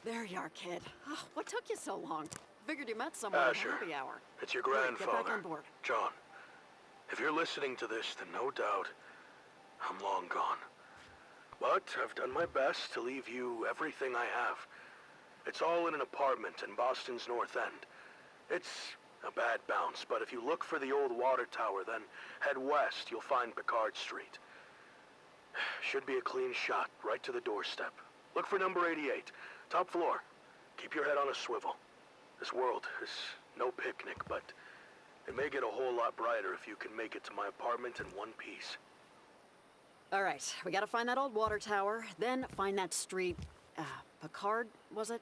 There you are, kid. Oh, what took you so long? Figured you met someone at happy hour. It's your Good, grandfather, get back on board. John. If you're listening to this, then no doubt, I'm long gone. But I've done my best to leave you everything I have. It's all in an apartment in Boston's North End. It's a bad bounce, but if you look for the old water tower, then head west, you'll find Picard Street. Should be a clean shot, right to the doorstep. Look for number 88, top floor. Keep your head on a swivel. This world is no picnic, but it may get a whole lot brighter if you can make it to my apartment in one piece. All right, we gotta find that old water tower, then find that street. Picard, was it?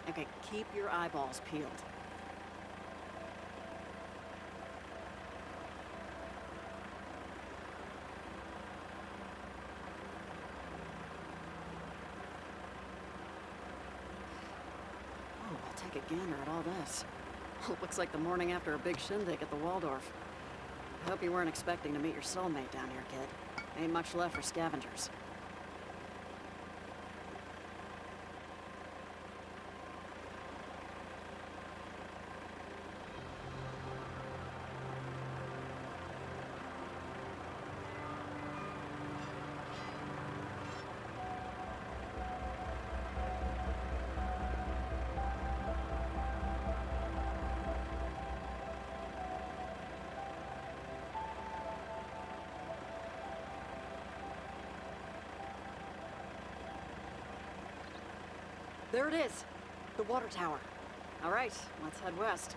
Okay, keep your eyeballs peeled. Oh, I'll take a gander at all this. Looks like the morning after a big shindig at the Waldorf. I hope you weren't expecting to meet your soulmate down here, kid. Ain't much left for scavengers. There it is, the water tower. All right, let's head west.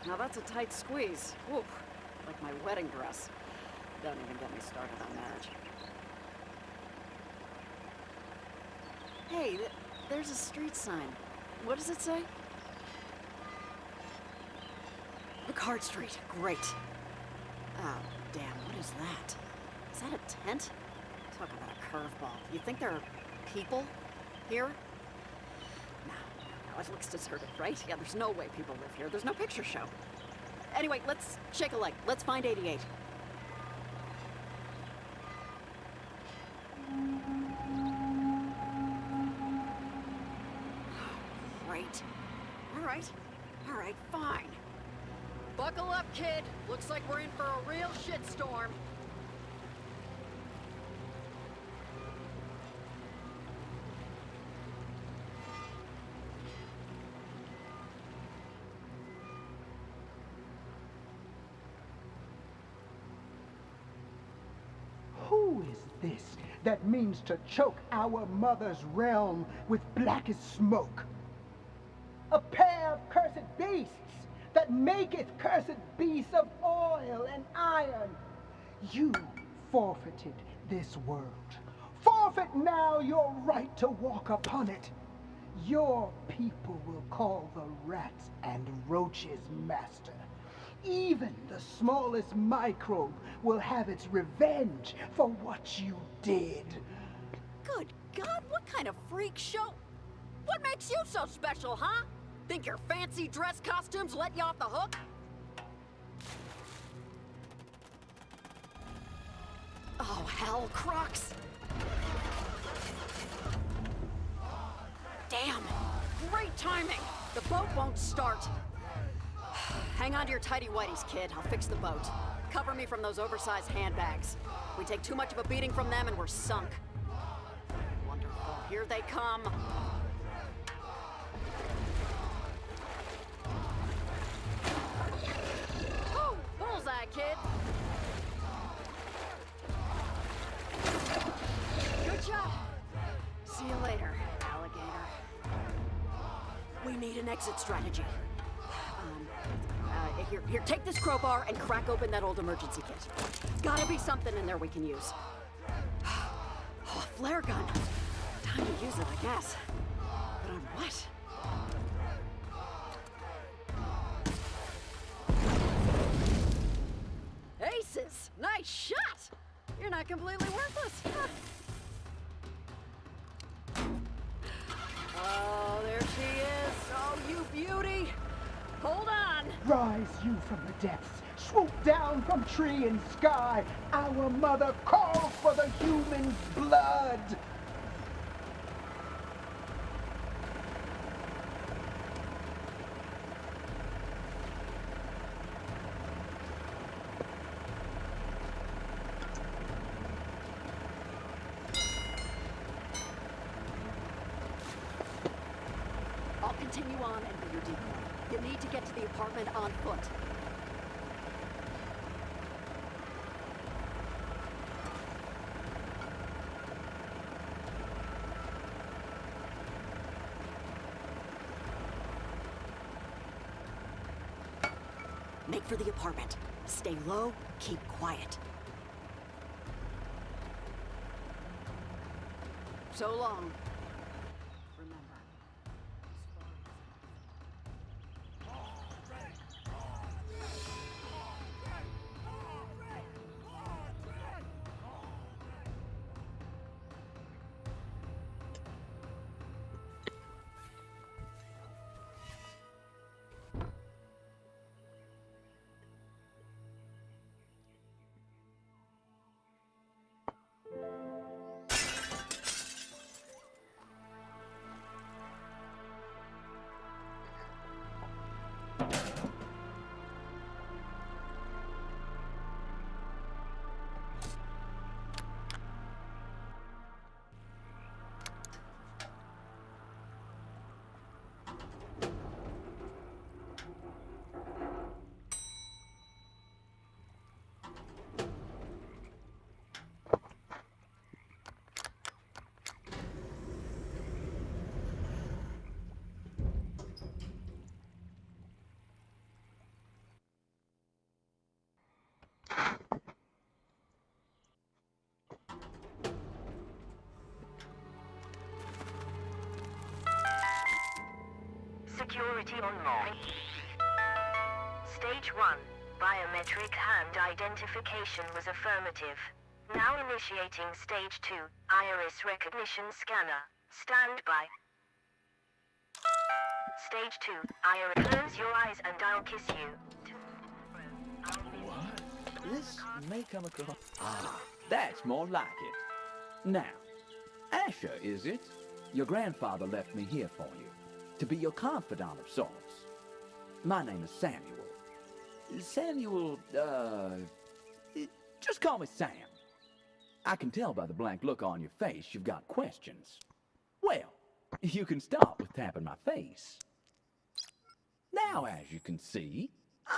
Now that's a tight squeeze. Whoop, like my wedding dress. Don't even get me started on marriage. Hey, there's a street sign. What does it say? Picard Street. Great. Oh, damn, what is that? Is that a tent? Talk about a curveball. You think there are people here? No, it looks deserted, right? Yeah, there's no way people live here. There's no picture show. Anyway, let's shake a leg. Let's find 88. All right, fine. Buckle up, kid. Looks like we're in for a real shitstorm. Who is this that means to choke our mother's realm with blackest smoke? A pair of cursed beasts that maketh cursed beasts of oil and iron. You forfeited this world. Forfeit now your right to walk upon it. Your people will call the rats and roaches master. Even the smallest microbe will have its revenge for what you did. Good God, what kind of freak show? What makes you so special, huh? Think your fancy dress costumes let you off the hook? Oh, hell, Crocs! Damn! Great timing! The boat won't start. Hang on to your tighty-whities, kid. I'll fix the boat. Cover me from those oversized handbags. We take too much of a beating from them and we're sunk. Wonderful. Here they come. Bullseye, kid. Good job. See you later, alligator. We need an exit strategy. Here, Here, take this crowbar and crack open that old emergency kit. Gotta be something in there we can use. Oh, flare gun. Time to use it, I guess. But on what? Aces! Nice shot! You're not completely worthless. Oh, there she is. Oh, you beauty. Hold on. Rise you from the depths, swoop down from tree and sky. Our mother calls for the human's blood. I'll continue on and be your decoy. You need to get to the apartment on foot. Make for the apartment. Stay low, keep quiet. So long. Remember. Security online. Stage 1. Biometric hand identification was affirmative. Now initiating Stage 2. Iris recognition scanner. Stand by. Stage 2. Iris. Close your eyes and I'll kiss you. What? This may come across... Ah, that's more like it. Now, Asher, is it? Your grandfather left me here for you, to be your confidant of sorts. My name is Samuel. Samuel, just call me Sam. I can tell by the blank look on your face you've got questions. Well, you can start with tapping my face. Now, as you can see,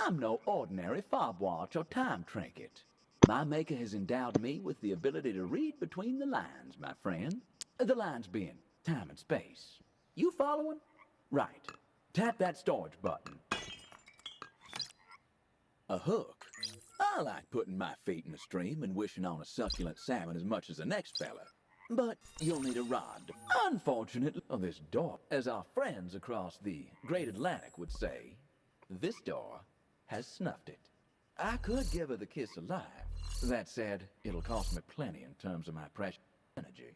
I'm no ordinary fob watch or time trinket. My maker has endowed me with the ability to read between the lines, my friend. The lines being time and space. You following? Right. Tap that storage button. A hook. I like putting my feet in the stream and wishing on a succulent salmon as much as the next fella. But you'll need a rod. Unfortunately, this door, as our friends across the Great Atlantic would say, this door has snuffed it. I could give her the kiss alive. That said, it'll cost me plenty in terms of my precious energy.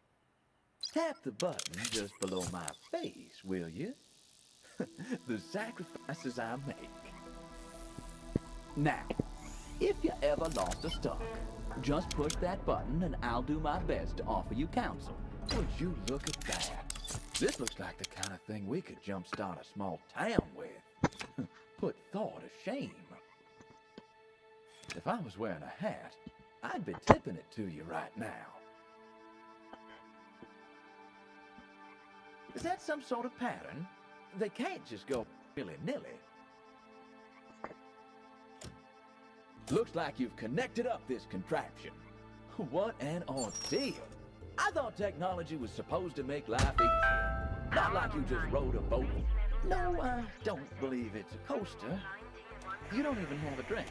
Tap the button just below my face, will you? The sacrifices I make. Now, if you ever lost a stock, just push that button and I'll do my best to offer you counsel. Would you look at that? This looks like the kind of thing we could jumpstart a small town with. Put thought to shame. If I was wearing a hat, I'd be tipping it to you right now. Is that some sort of pattern? They can't just go willy-nilly. Looks like you've connected up this contraption. What an ordeal. I thought technology was supposed to make life easier. Not like you just rode a boat. No, I don't believe it's a coaster. You don't even have a drink.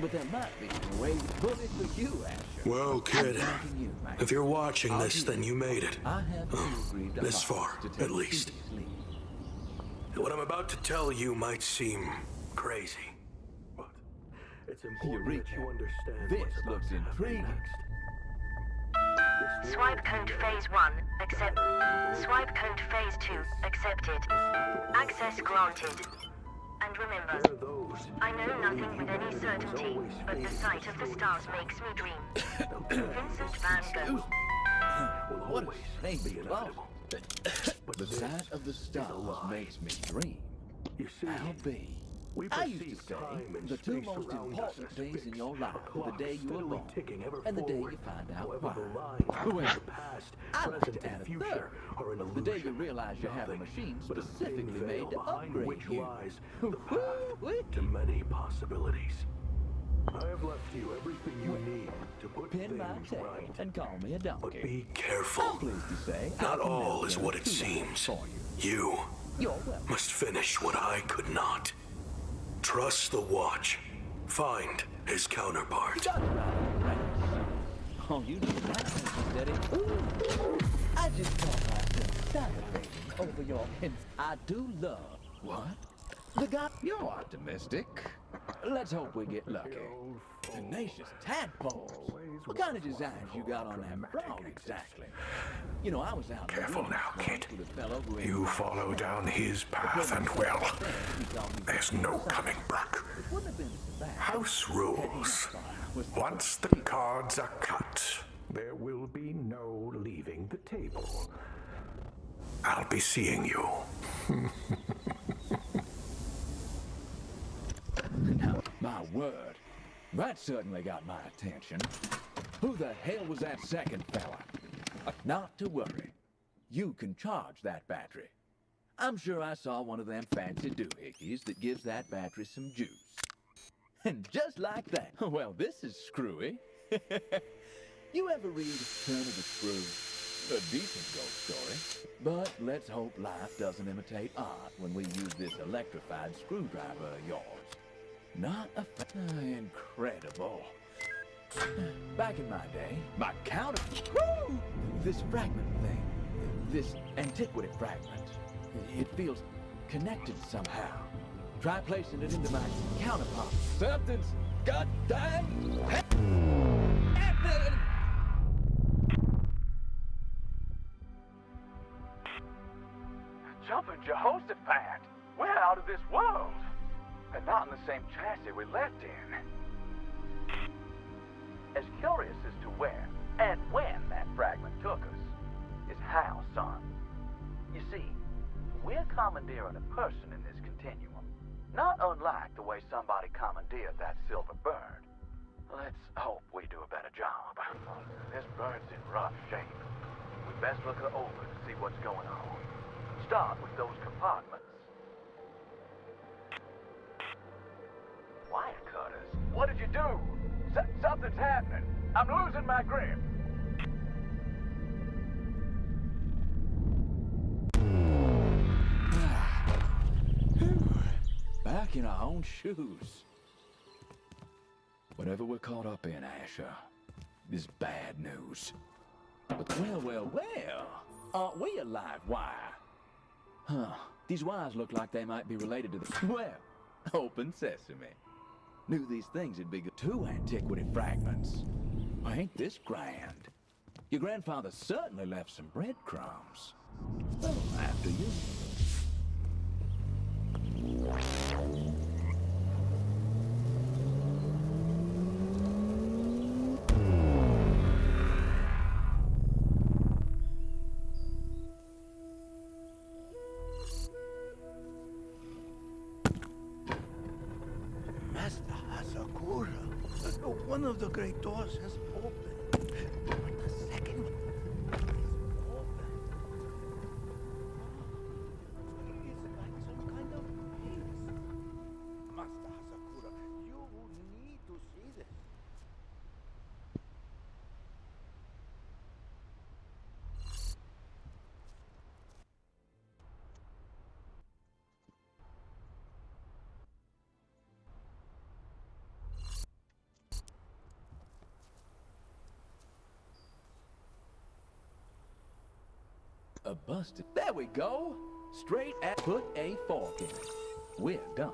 But there might be a way bullet for you, Asher. Well, kid, I'm thanking you, man. if you're watching I'll this, do then it. you made it. I have agreed to This promise far, to take at least. seriously. What I'm about to tell you might seem crazy, but it's important Eureka. that you understand This what's about looks to happen intriguing. next. This Swipe code phase 1, accept. Swipe code phase 2, accepted. Access granted. And remember, There are those I know nothing with any certainty, but the sight of the stars makes me dream. Vincent van Gogh. will What always a strange be thought. inevitable. But The this sight of the is a stars lie. makes me dream. You see, How be? we I used perceive to say time and the two space most around us important as things in fixed. your life A are the clock day you were steadily born ticking ever and the day forward. you find out However, why. the lines Well, between the past, I like present, to add and a future third. are an illusion. The day you realize you have a Nothing machine but a specifically thin veil made to behind upgrade which you. lies the path to many possibilities. I have left you everything you need to put Pin my things tail right. and call me a But donkey. be I'm careful. pleased to say Not I can all now is turn what it two seems. for you. You You're welcome. must finish what I could not. Trust the watch. Find his counterpart. Got it right. Oh, you did that, Mr. Steady. Ooh. I just caught myself salivating over your hints. I do love. What? The guy. You're optimistic. Let's hope we get lucky. Tenacious tadpoles. What kind of designs you got on that frog exactly? You know, I was out. Careful now, kid. With a fellow who You follow down his path and well, there's no coming back. It wouldn't have been so bad. House rules. Once the cards are cut, there will be no leaving the table. I'll be seeing you. Now, my word, that certainly got my attention. Who the hell was that second fella? Not to worry. You can charge that battery. I'm sure I saw one of them fancy doohickeys that gives that battery some juice. And just like that, well, this is screwy. You ever read Turn of the Screw? A decent ghost story. But let's hope life doesn't imitate art when we use this electrified screwdriver of yours. Not a incredible. Back in my day, my counter... Woo! This fragment thing. This antiquity fragment. It feels connected somehow. Try placing it into my counterpart. Something's goddamn happening! Jumping Jehoshaphat! We're out of this world! And not in the same chassis we left in. As curious as to where and when that fragment took us is how, son. You see, we're commandeering a person in this continuum, not unlike the way somebody commandeered that silver bird. Let's hope we do a better job. This bird's in rough shape. We best look her over to see what's going on. Start with those compartments. Wire cutters? What did you do? Something's happening. I'm losing my grip. Back in our own shoes. Whatever we're caught up in, Asher, is bad news. But well, aren't we a live wire? Huh, these wires look like they might be related to the... Well, open sesame. Knew these things would be good. Two antiquity fragments. Well, ain't this grand? Your grandfather certainly left some breadcrumbs. Well, after you. Master Hasakura, one of the great doors has opened, but the second one is open. It's like some kind of haze. Master Hasakura, you need to see this. A busted. There we go. Straight at. Put a fork in it. We're done.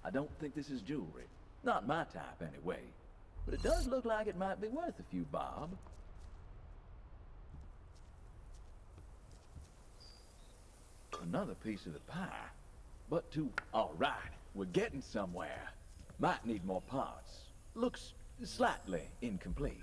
I don't think this is jewelry. Not my type, anyway. But it does look like it might be worth a few bob. Another piece of the pie. But all right, we're getting somewhere. Might need more parts. Looks slightly incomplete.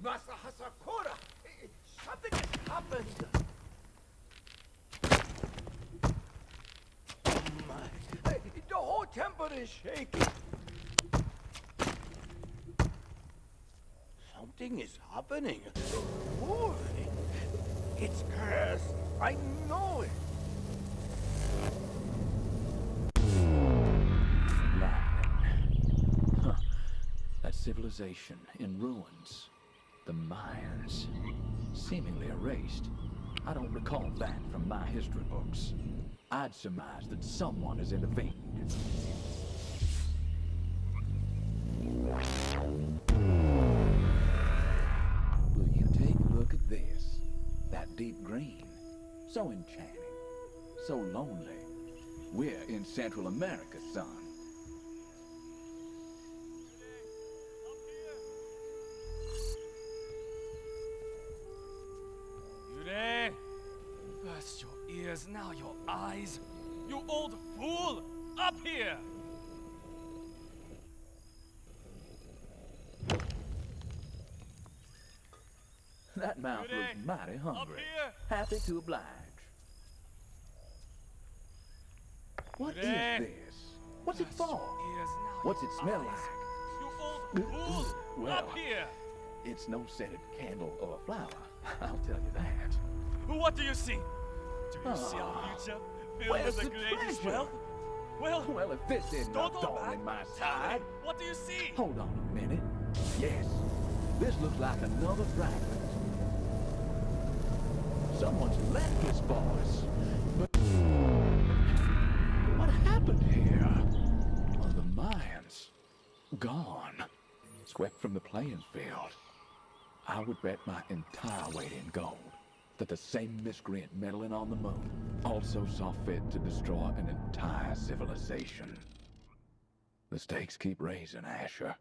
Master Hasakura! Something has happened! Oh my! The whole temple is shaking! Something is happening. Boy! It's cursed! I know it! Huh. That civilization in ruins. The Mayans, seemingly erased. I don't recall that from my history books. I'd surmise that someone has intervened. Will you take a look at this? That deep green. So enchanting. So lonely. We're in Central America, son. First your ears, now your eyes. You old fool! Up here! That mouth looks mighty hungry. Happy to oblige. What is this? What's it for? What's it smell like? You old fool! Well, Up here! It's no scented candle or a flower. I'll tell you that. What do you see? Do you see our future filled Where's with the the greatest treasure? wealth? Well, If this isn't a don't hold thorn back. in my Tell me, side. what do you see? Hold on a minute. Yes, this looks like another fragment. Someone's left this for us. But what happened here? Well, the Mayans, gone. Swept from the playing field. I would bet my entire weight in gold that the same miscreant meddling on the moon also saw fit to destroy an entire civilization. The stakes keep raising, Asher.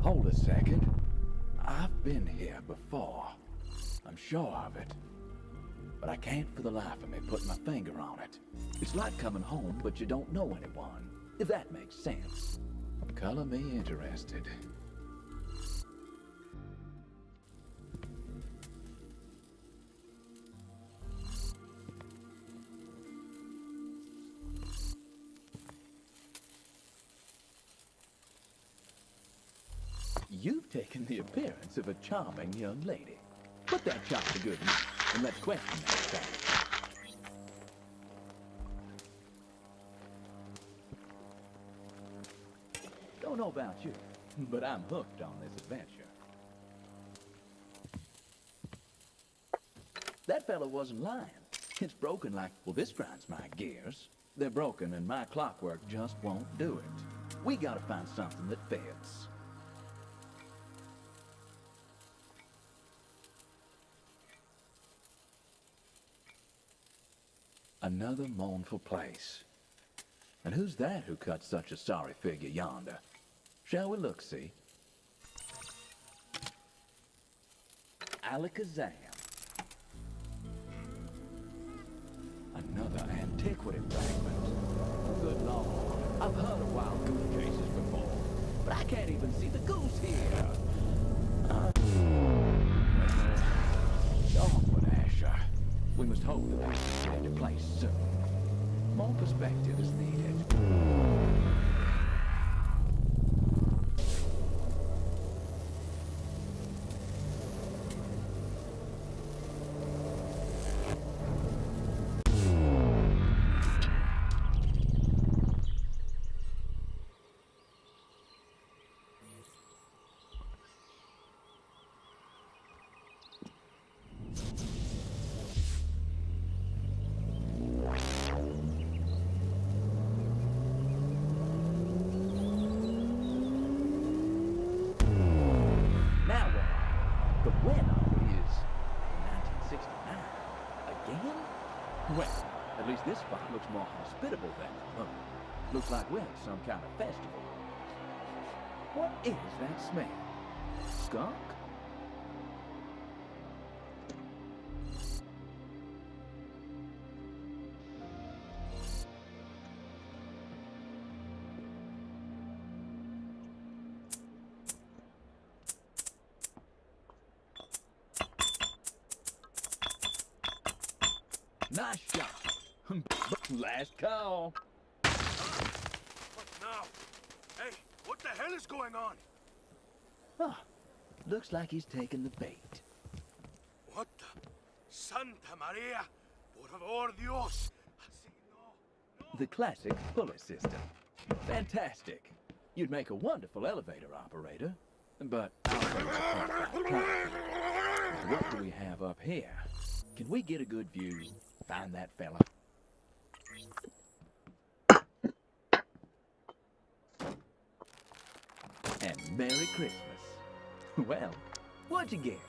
Hold a second. I've been here before. I'm sure of it. But I can't for the life of me put my finger on it. It's like coming home, but you don't know anyone, if that makes sense. Color me interested. You've taken the appearance of a charming young lady. Put that chop to good use, and let's question that fact. Don't know about you, but I'm hooked on this adventure. That fella wasn't lying. It's broken like, well, this grinds my gears. They're broken and my clockwork just won't do it. We gotta find something that fits. Another mournful place. And who's that who cut such a sorry figure yonder? Shall we look-see? Alakazam. Another antiquity fragment. Good Lord, I've heard of wild goose cases before, but I can't even see the goose here. Well, onward, Asher. We must hope the pieces get into place soon. More perspective is needed. The winner is 1969. Again? Well, at least this spot looks more hospitable than the moon. Looks like we're at some kind of festival. What is that smell? Skunk? Nice shot. Last call. What now? Hey, what the hell is going on? Oh, looks like he's taken the bait. What the? Santa Maria! Por favor, Dios! Así, no. The classic pulley system. Fantastic. You'd make a wonderful elevator operator. But I'll bring the point about time. What do we have up here? Can we get a good view? Find that fella. And Merry Christmas. Well, what'd you get?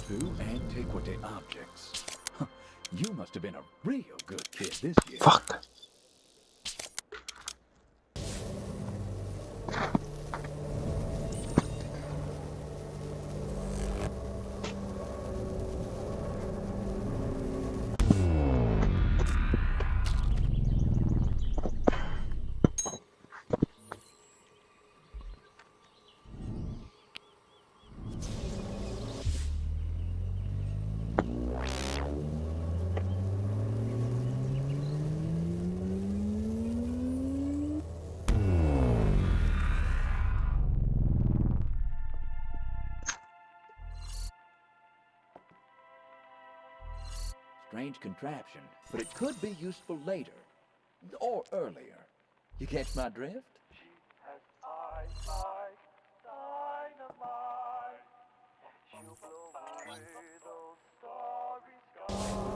2 antiquity objects. Huh, you must have been a real good kid this year. Fuck. Strange contraption, but it could be useful later. Or earlier. You catch my drift? She has eyes like dynamite. She'll blow away those starry skies.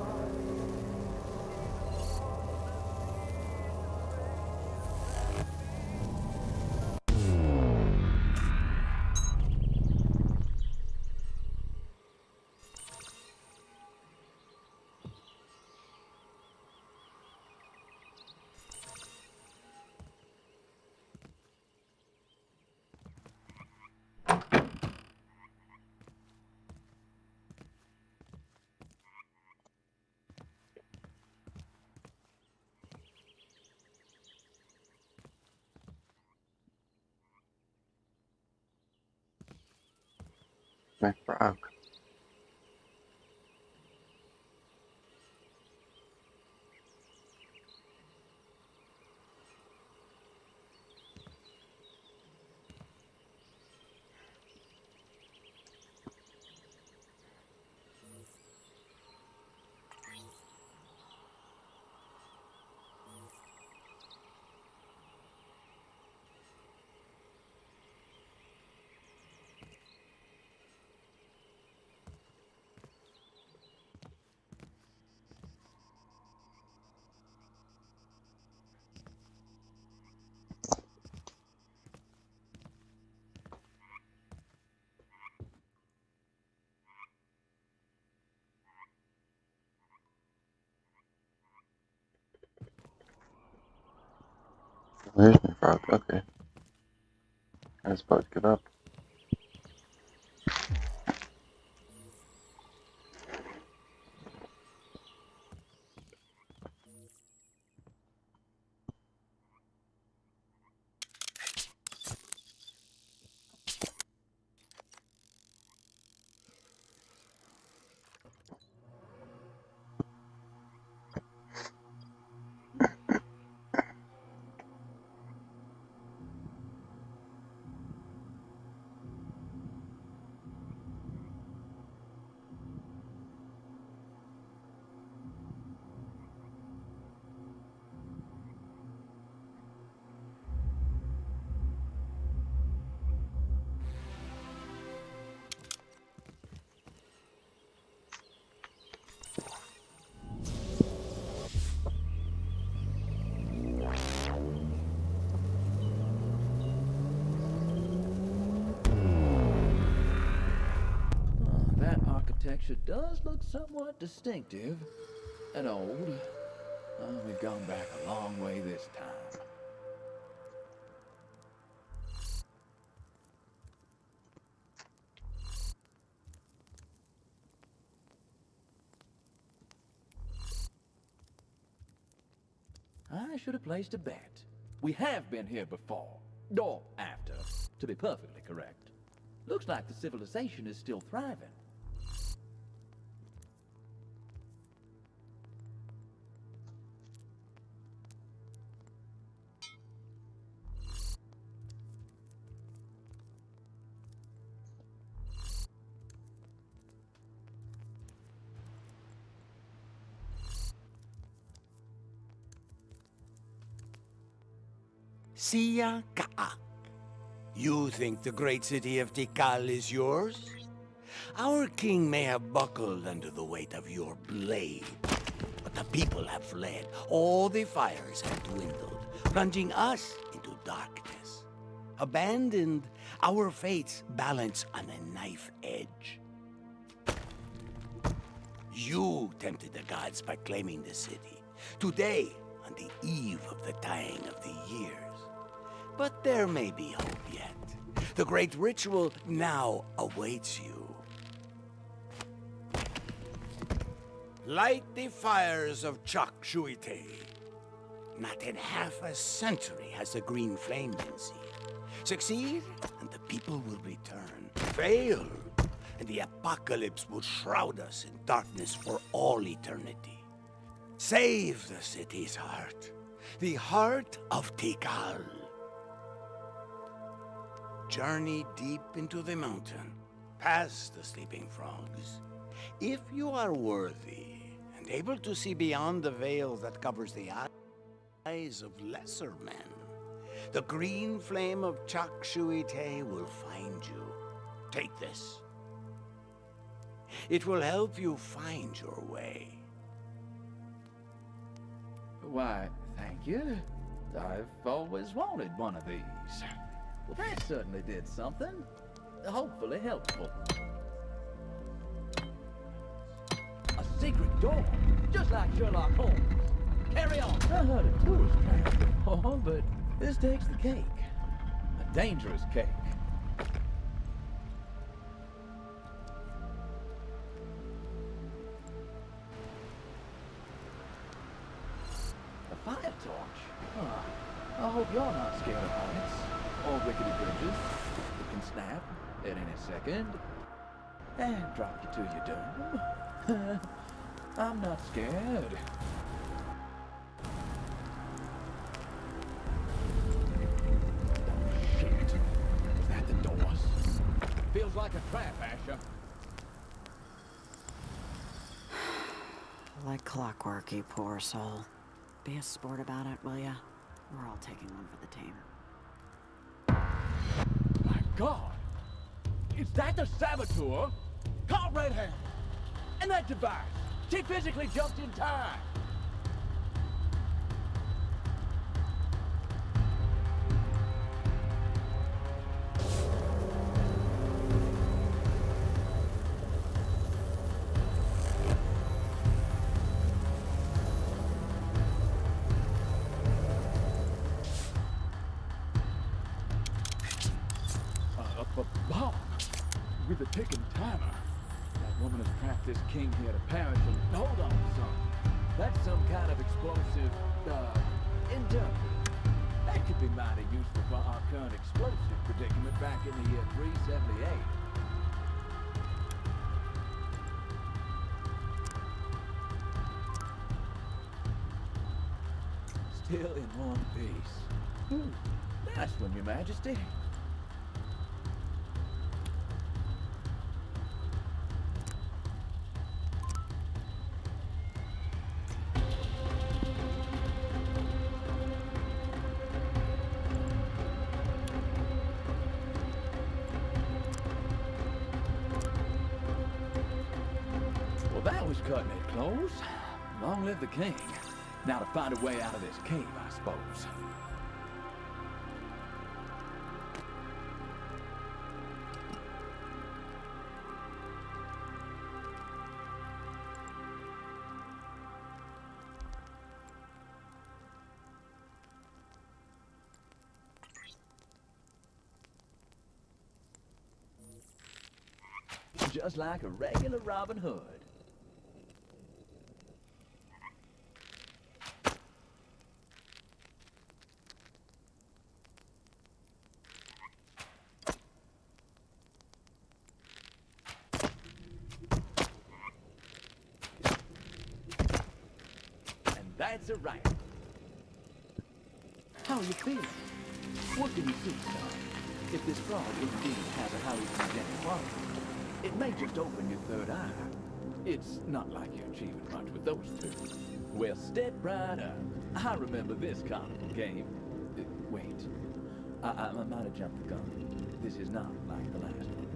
My frog. There's my frog. Okay. I was about to give up. That architecture does look somewhat distinctive and old. We've gone back a long way this time. I should have placed a bet. We have been here before. Or after, to be perfectly correct. Looks like the civilization is still thriving. Siya Kaak. You think the great city of Tikal is yours? Our king may have buckled under the weight of your blade, but the people have fled. All the fires have dwindled, plunging us into darkness. Abandoned, our fates balance on a knife edge. You tempted the gods by claiming the city. Today, on the eve of the dying of the years. But there may be hope yet. The great ritual now awaits you. Light the fires of Chak Shuite. Not in half a century has the green flame been seen. Succeed, and the people will return. Fail, and the apocalypse will shroud us in darkness for all eternity. Save the city's heart, the heart of Tikal. Journey deep into the mountain, past the sleeping frogs. If you are worthy and able to see beyond the veil that covers the eyes of lesser men, the green flame of Chak Shuite will find you. Take this. It will help you find your way. Why, thank you. I've always wanted one of these. Well, that certainly did something. Hopefully helpful. A secret door, just like Sherlock Holmes. Carry on. I heard of tourist traps before, but this takes the cake. A dangerous cake. A fire torch? Oh, I hope you're not scared of heights. Or rickety bridges that can snap at any second and drop you to your doom. I'm not scared. Shit. Is that the doors? Feels like a trap, Asher. Like clockwork, you poor soul. Be a sport about it, will ya? We're all taking one for the team. My God! Is that the saboteur? Caught red hand! And that device! She physically jumped in time! woman has trapped this king here to perish and... Hold on, son. That's some kind of explosive, interpreter. That could be mighty useful for our current explosive predicament back in the year 378. Still in one piece. Nice one, Your Majesty. Well, that was cutting it close. Long live the king. Now to find a way out of this cave, I suppose. Just like a regular Robin Hood. That's a right. How are you feeling? What can you see, son? If this frog indeed has a hallucinogenic quality, it may just open your third eye. It's not like you're achieving much with those two. Well, step right up. I remember this carnival game. Wait. I might have jumped the gun. This is not like the last one.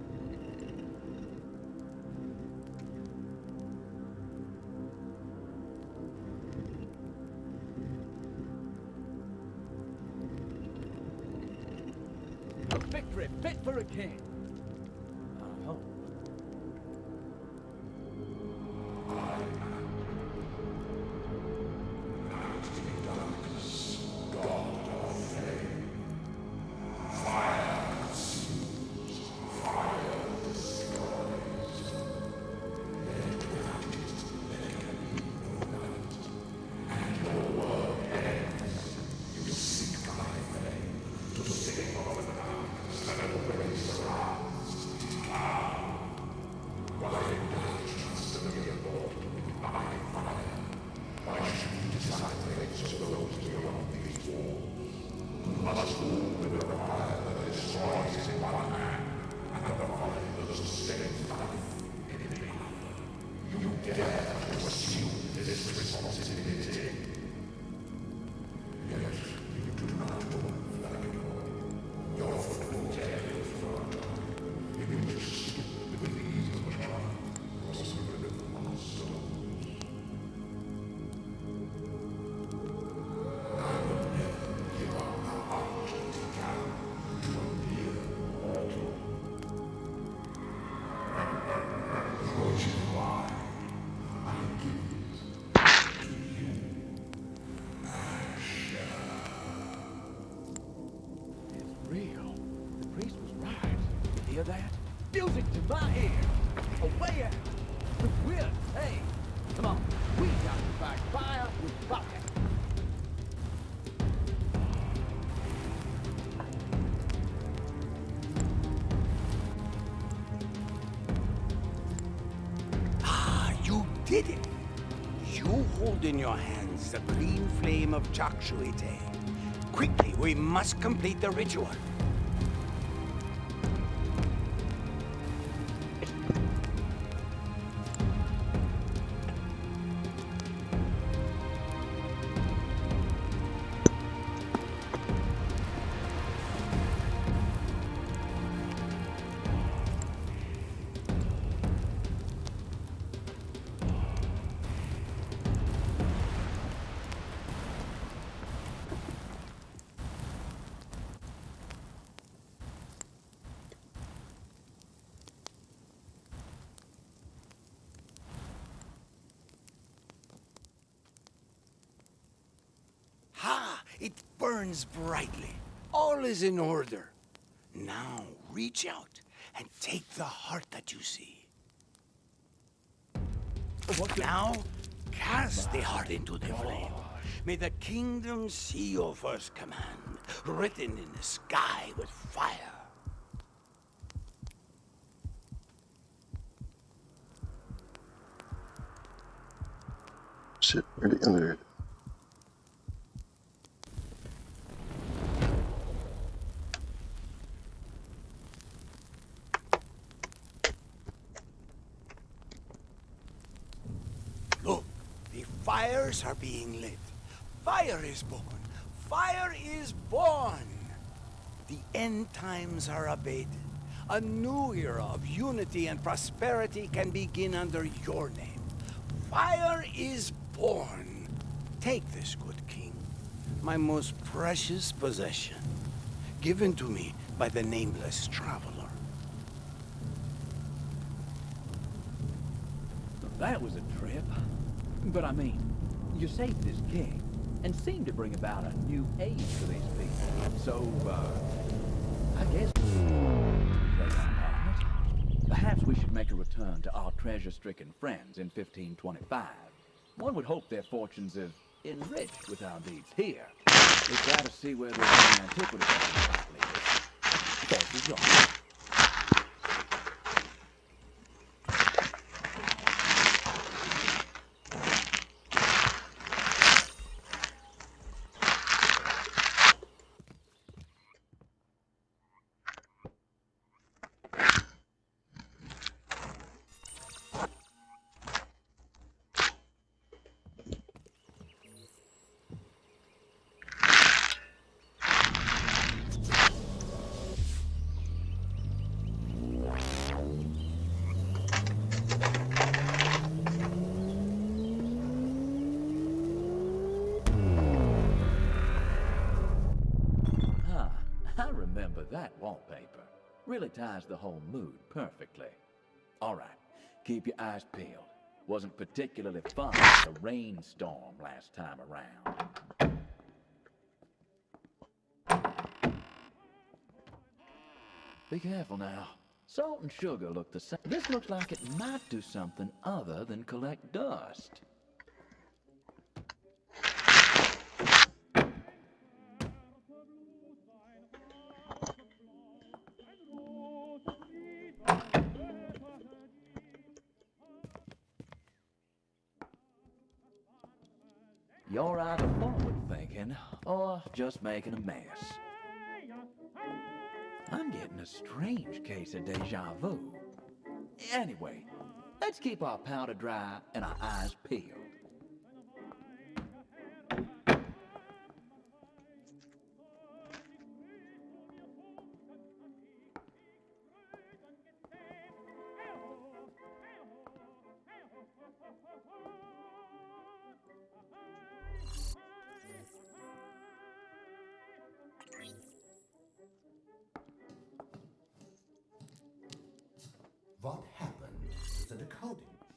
A victory fit for a king. I hope. Hear that? Music to my ear. Away out. We're hey. Come on. We got to fight fire with fire. Ah, you did it. You hold in your hands the green flame of Chakshuite. Quickly, we must complete the ritual. It burns brightly. All is in order. Now reach out and take the heart that you see. Now, cast the heart into the flame. May the kingdom see your first command, written in the sky with fire. Shit, already under it. Look, the fires are being lit. Fire is born. Fire is born. The end times are abated. A new era of unity and prosperity can begin under your name. Fire is born. Take this, good king, my most precious possession, given to me by the nameless traveler. That was a trip. But I mean, you saved this king, and seemed to bring about a new age for these people. So, I guess... Perhaps we should make a return to our treasure-stricken friends in 1525. One would hope their fortunes have enriched with our deeds here. We try to see where there's any antiquities might lead us. Force is yours. I remember that wallpaper. Really ties the whole mood perfectly. All right, keep your eyes peeled. Wasn't particularly fun with the rainstorm last time around. Be careful now. Salt and sugar look the same. This looks like it might do something other than collect dust. You're either forward thinking, or just making a mess. I'm getting a strange case of deja vu. Anyway, let's keep our powder dry and our eyes peeled. What happened to the decoding machine?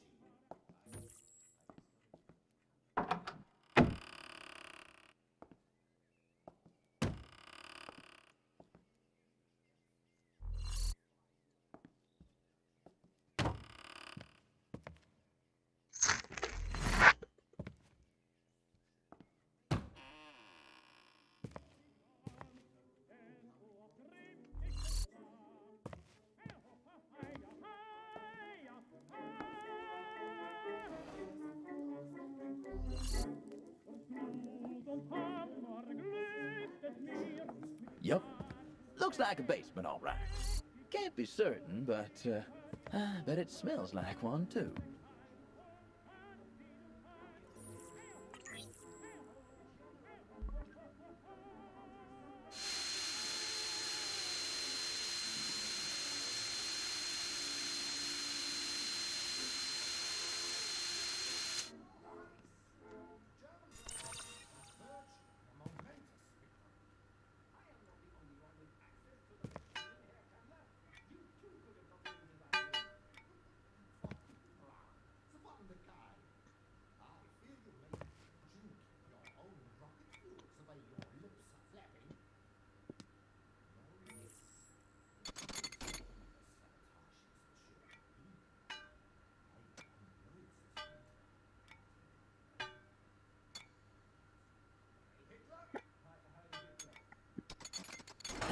Yup. Looks like a basement, all right. Can't be certain, but I bet it smells like one, too.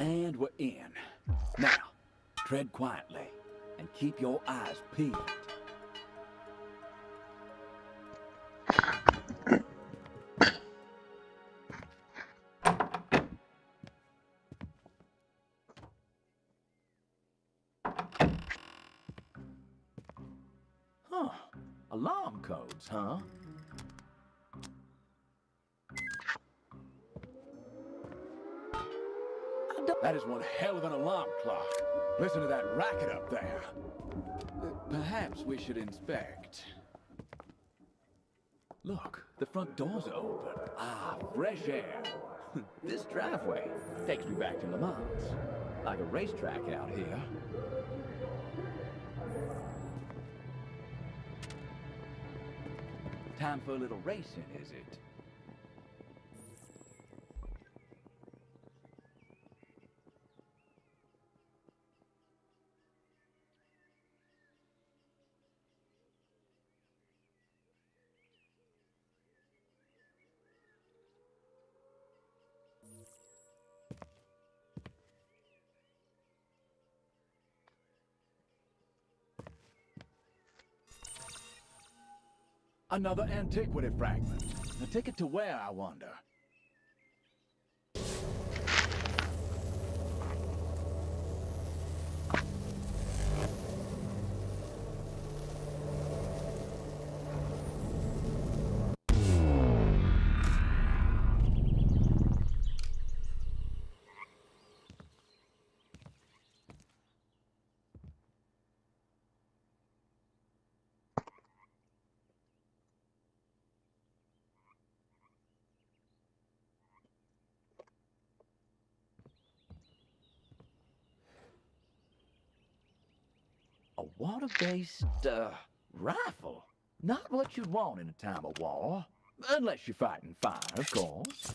And we're in. Now, tread quietly and keep your eyes peeled. Huh. Alarm codes, huh? That is one hell of an alarm clock. Listen to that racket up there. Perhaps we should inspect. Look, the front doors are open. Ah, fresh air. This driveway takes me back to Le Mans. Like a racetrack out here. Time for a little racing, is it? Another antiquity fragment. A ticket to where, I wonder? A water-based, rifle. Not what you'd want in a time of war. Unless you're fighting fire, of course.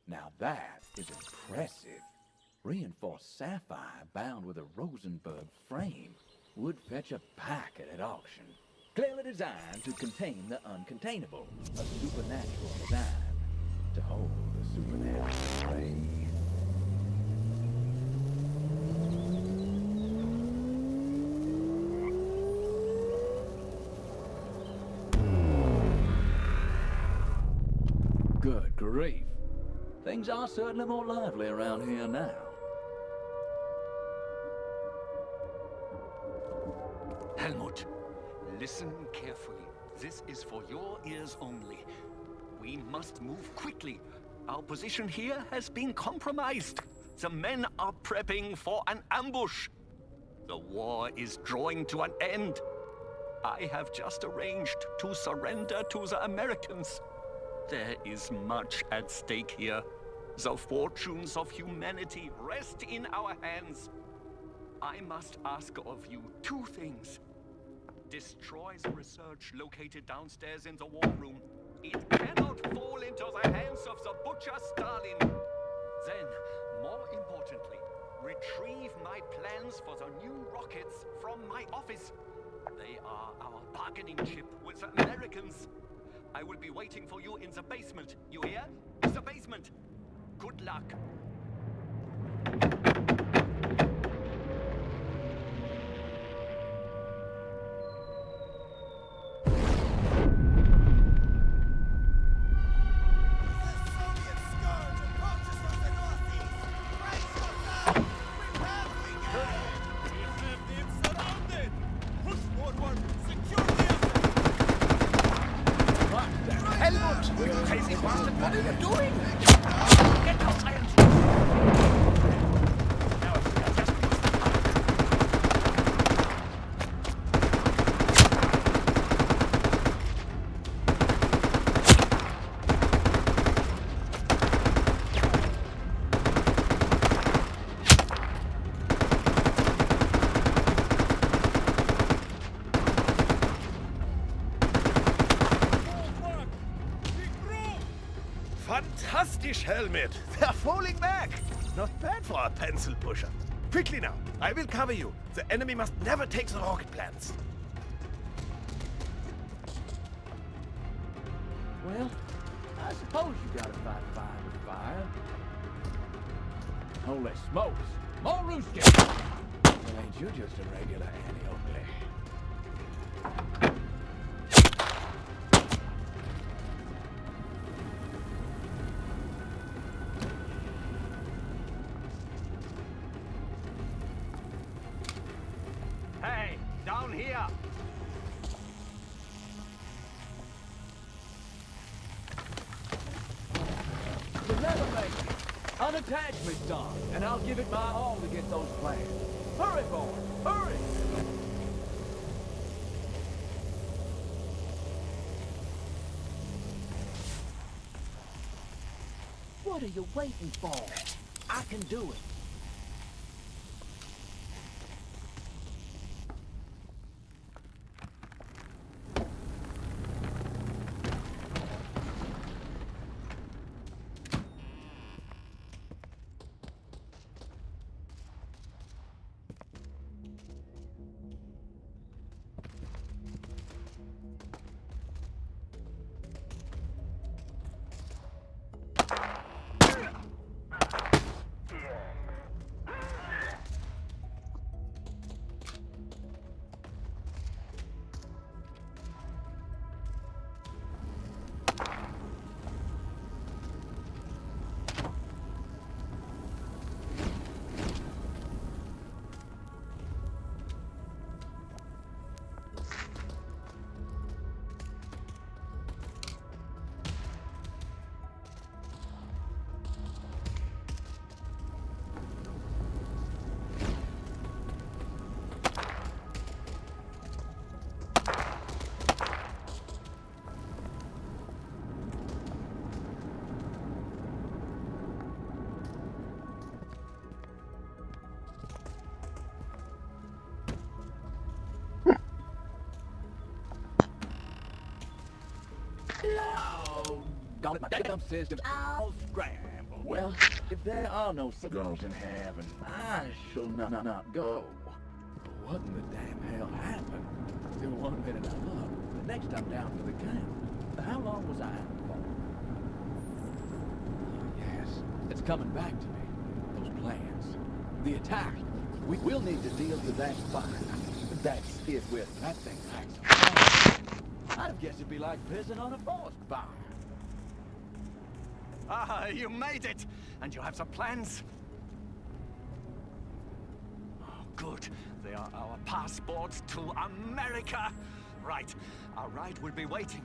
Now that is impressive. Reinforced sapphire bound with a Rosenberg frame would fetch a packet at auction. Clearly designed to contain the uncontainable. A supernatural design to hold the supernatural ray. Good grief. Things are certainly more lively around here now. Helmut, listen carefully. This is for your ears only. We must move quickly. Our position here has been compromised. The men are prepping for an ambush. The war is drawing to an end. I have just arranged to surrender to the Americans. There is much at stake here. The fortunes of humanity rest in our hands. I must ask of you two things. Destroy the research located downstairs in the war room. It cannot fall into the hands of the butcher Stalin. Then, more importantly, retrieve my plans for the new rockets from my office. They are our bargaining chip with the Americans. I will be waiting for you in the basement. You hear? The basement. Good luck. Fantastic helmet! They're falling back! Not bad for a pencil pusher. Quickly now, I will cover you. The enemy must never take the rocket plans. Well, I suppose you gotta fight fire with fire. Holy smokes! More Ruski! Well, ain't you just a regular Annie Oakley? Hey, down here! You'll never make it. Unattach me, son, and I'll give it my all to get those plans. Hurry, boy! Hurry! What are you waiting for? I can do it. Got my damn system all scrambled. Well, if there are no cigars in heaven, I shall not go. What in the damn hell happened? The 1 minute I'm up, the next I'm down for the count. How long was I out for? Yes, it's coming back to me. Those plans. The attack. We'll need to deal with that fire. That's it with that thing packs. I'd guess it'd be like pissing on a forest fire. Ah, you made it! And you have some plans? Oh, good. They are our passports to America! Right. Our ride will be waiting.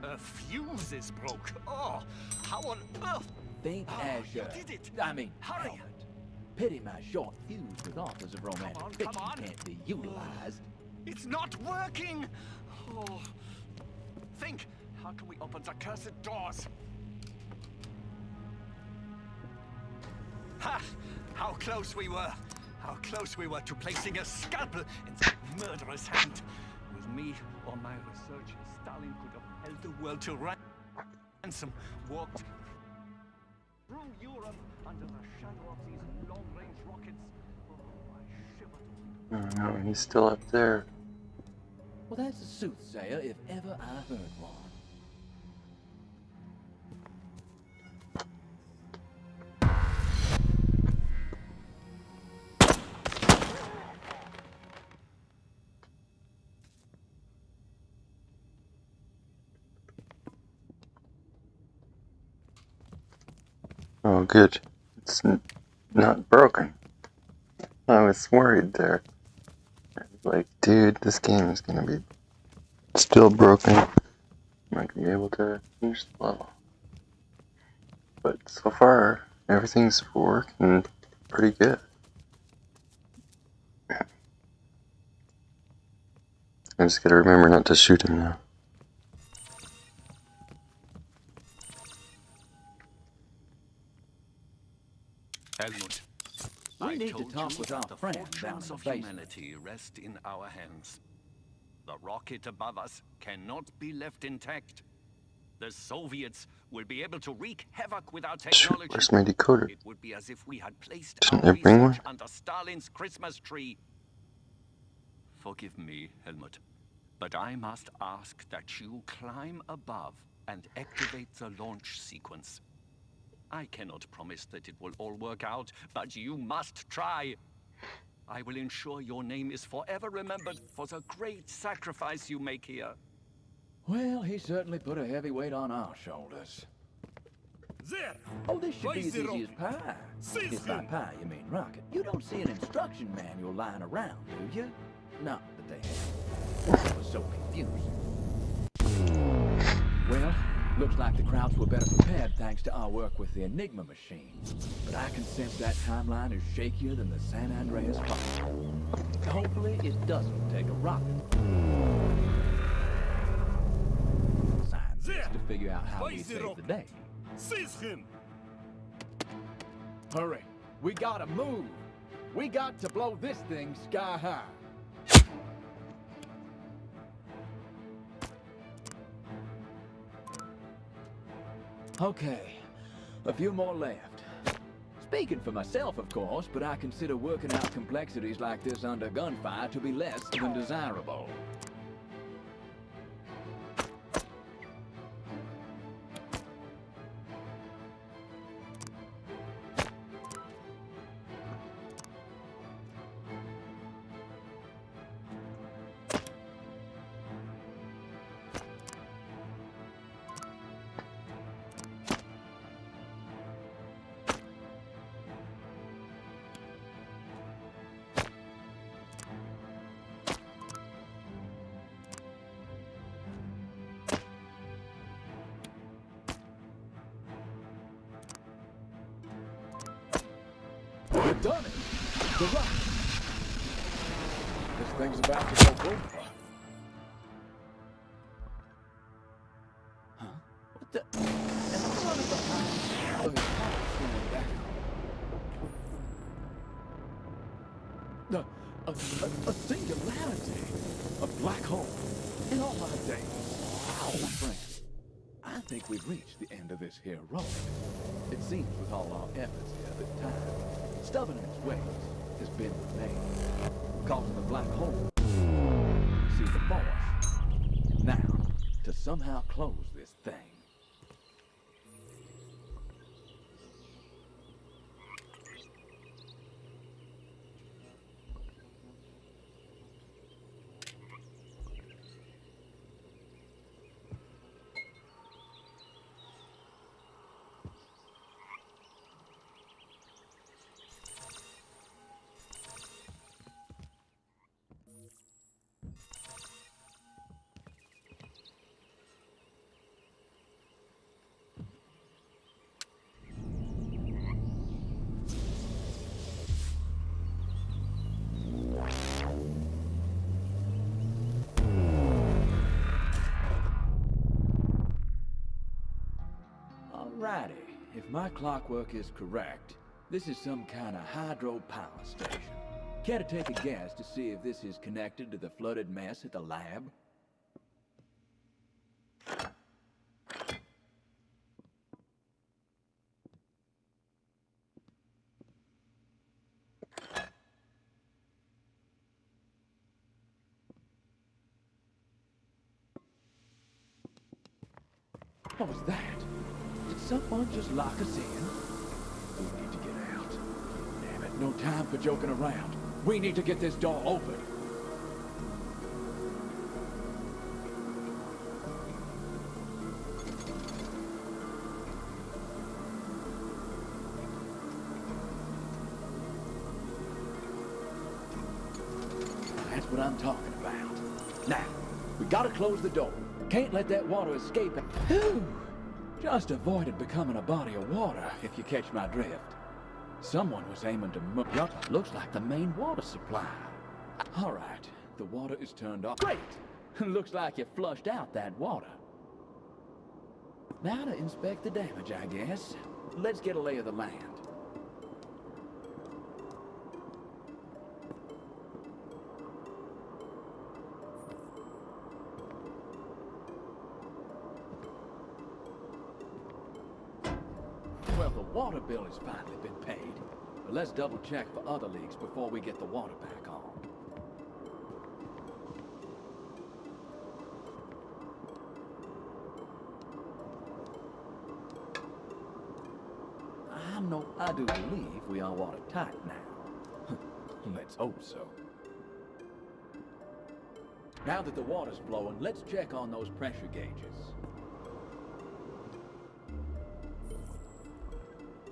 A fuse is broke. Oh, how on earth? Think Azure. You did it! I mean, Hurry! helmet. pity my short fuse with authors of romantic fiction can't be utilized. It's not working! Oh. Think! How can we open the cursed doors? Ha! How close we were! How close we were to placing a scalpel in that murderous hand! With me or my research, Stalin could have held the world to ransom, walked through Europe under the shadow of these long-range rockets. Oh, I shiver. Oh no, he's still up there. Well, that's a soothsayer if ever I heard one. Oh, good. It's not broken. I was worried there. I was like, dude, this game is gonna be still broken. I'm not gonna be able to finish the level. But so far, everything's working pretty good. I just gotta remember not to shoot him now. Helmut, We need to talk with our friend down in fortunes the of basement. humanity rest in our hands. The rocket above us cannot be left intact. The Soviets will be able to wreak havoc with our technology. Where's my decoder? It would be as if we had placed Didn't our I bring research one? under Stalin's Christmas tree. Forgive me, Helmut, but I must ask that you climb above and activate the launch sequence. I cannot promise that it will all work out, but you must try. I will ensure your name is forever remembered for the great sacrifice you make here. Well, he certainly put a heavy weight on our shoulders. There! Oh, this should be Raise as it easy as up. pie. If by pie you mean rocket. You don't see an instruction manual lying around, do you? Not that they have. It was so confusing. Well, looks like the Krauts were better prepared thanks to our work with the Enigma machine. But I can sense that timeline is shakier than the San Andreas Fault. Hopefully it doesn't take a rocket scientists to figure out how we save the day. Seize him! Hurry, we gotta move. We got to blow this thing sky high. Okay, a few more left. Speaking for myself, of course, but I consider working out complexities like this under gunfire to be less than desirable. We've done it! The rock! This thing's about to go boom. Huh? What the? And I'm running behind. Oh, his power's slowing down. A singularity! A black hole! In all my days! My friend, I think we've reached the end of this here road. It seems with all our efforts here that time, stubborn in its ways, has been remained, causing the black hole to see the force. Now, to somehow close this thing. Alrighty, if my clockwork is correct, this is some kind of hydro power station. Care to take a guess to see if this is connected to the flooded mess at the lab? What was that? Did someone just lock us in? We need to get out. Damn it, no time for joking around. We need to get this door open. That's what I'm talking about. Now, we gotta close the door. Can't let that water escape. Whew. Just avoided becoming a body of water, if you catch my drift. Someone was aiming to Yup, looks like the main water supply. All right, the water is turned off. Great! Looks like you flushed out that water. Now to inspect the damage, I guess. Let's get a lay of the land. Well, the water bill has finally been paid. But let's double check for other leaks before we get the water back on. I do believe we are watertight now. Let's hope so. Now that the water's flowing, let's check on those pressure gauges.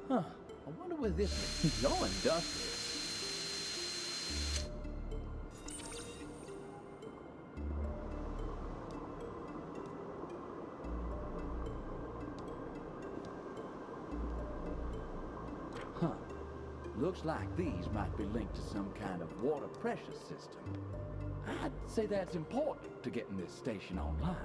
Huh. I wonder where this is. You're industrious. Huh. Looks like these might be linked to some kind of water pressure system. I'd say that's important to getting this station online.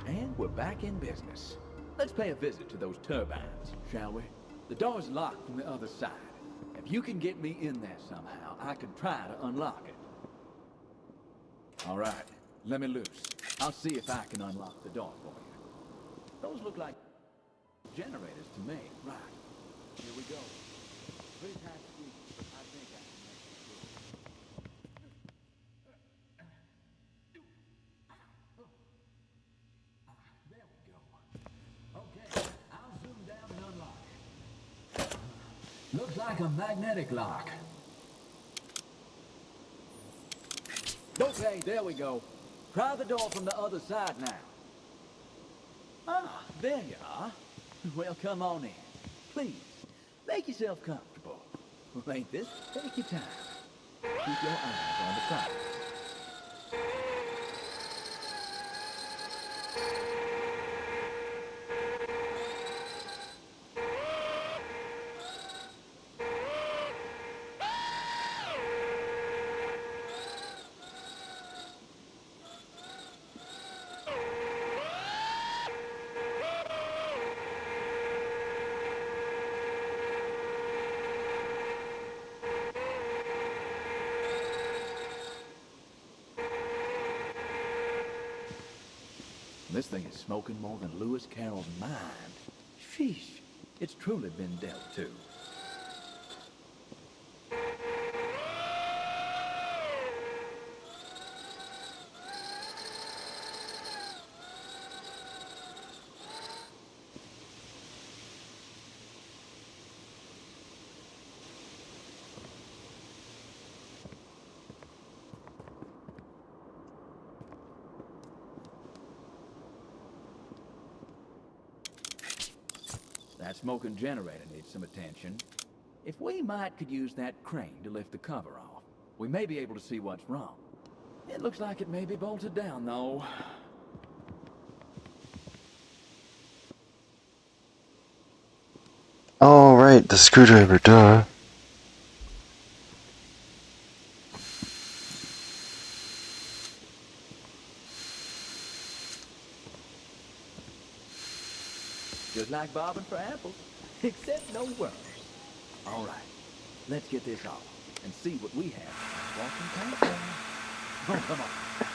And we're back in business. Let's pay a visit to those turbines, shall we? The door's locked from the other side. If you can get me in there somehow, I can try to unlock it. All right, let me loose. I'll see if I can unlock the door for you. Those look like generators to me. Right, here we go. Pretty tight squeeze, but I think I can make it through. There we go. Okay, I'll zoom down and unlock it. Looks like a magnetic lock. Okay, there we go. Try the door from the other side now. Ah, there you are. Well, come on in. Please, make yourself comfortable. Well, ain't this? Take your time. Keep your eyes on the prize. This thing is smoking more than Lewis Carroll's mind. Sheesh, it's truly been dealt to. That smoking generator needs some attention. If we could use that crane to lift the cover off, we may be able to see what's wrong. It looks like it may be bolted down, though. Oh, right, the screwdriver, duh. Just like bobbing for apples, except no worms. All right, let's get this off and see what we have. Walking paint. Oh, come on.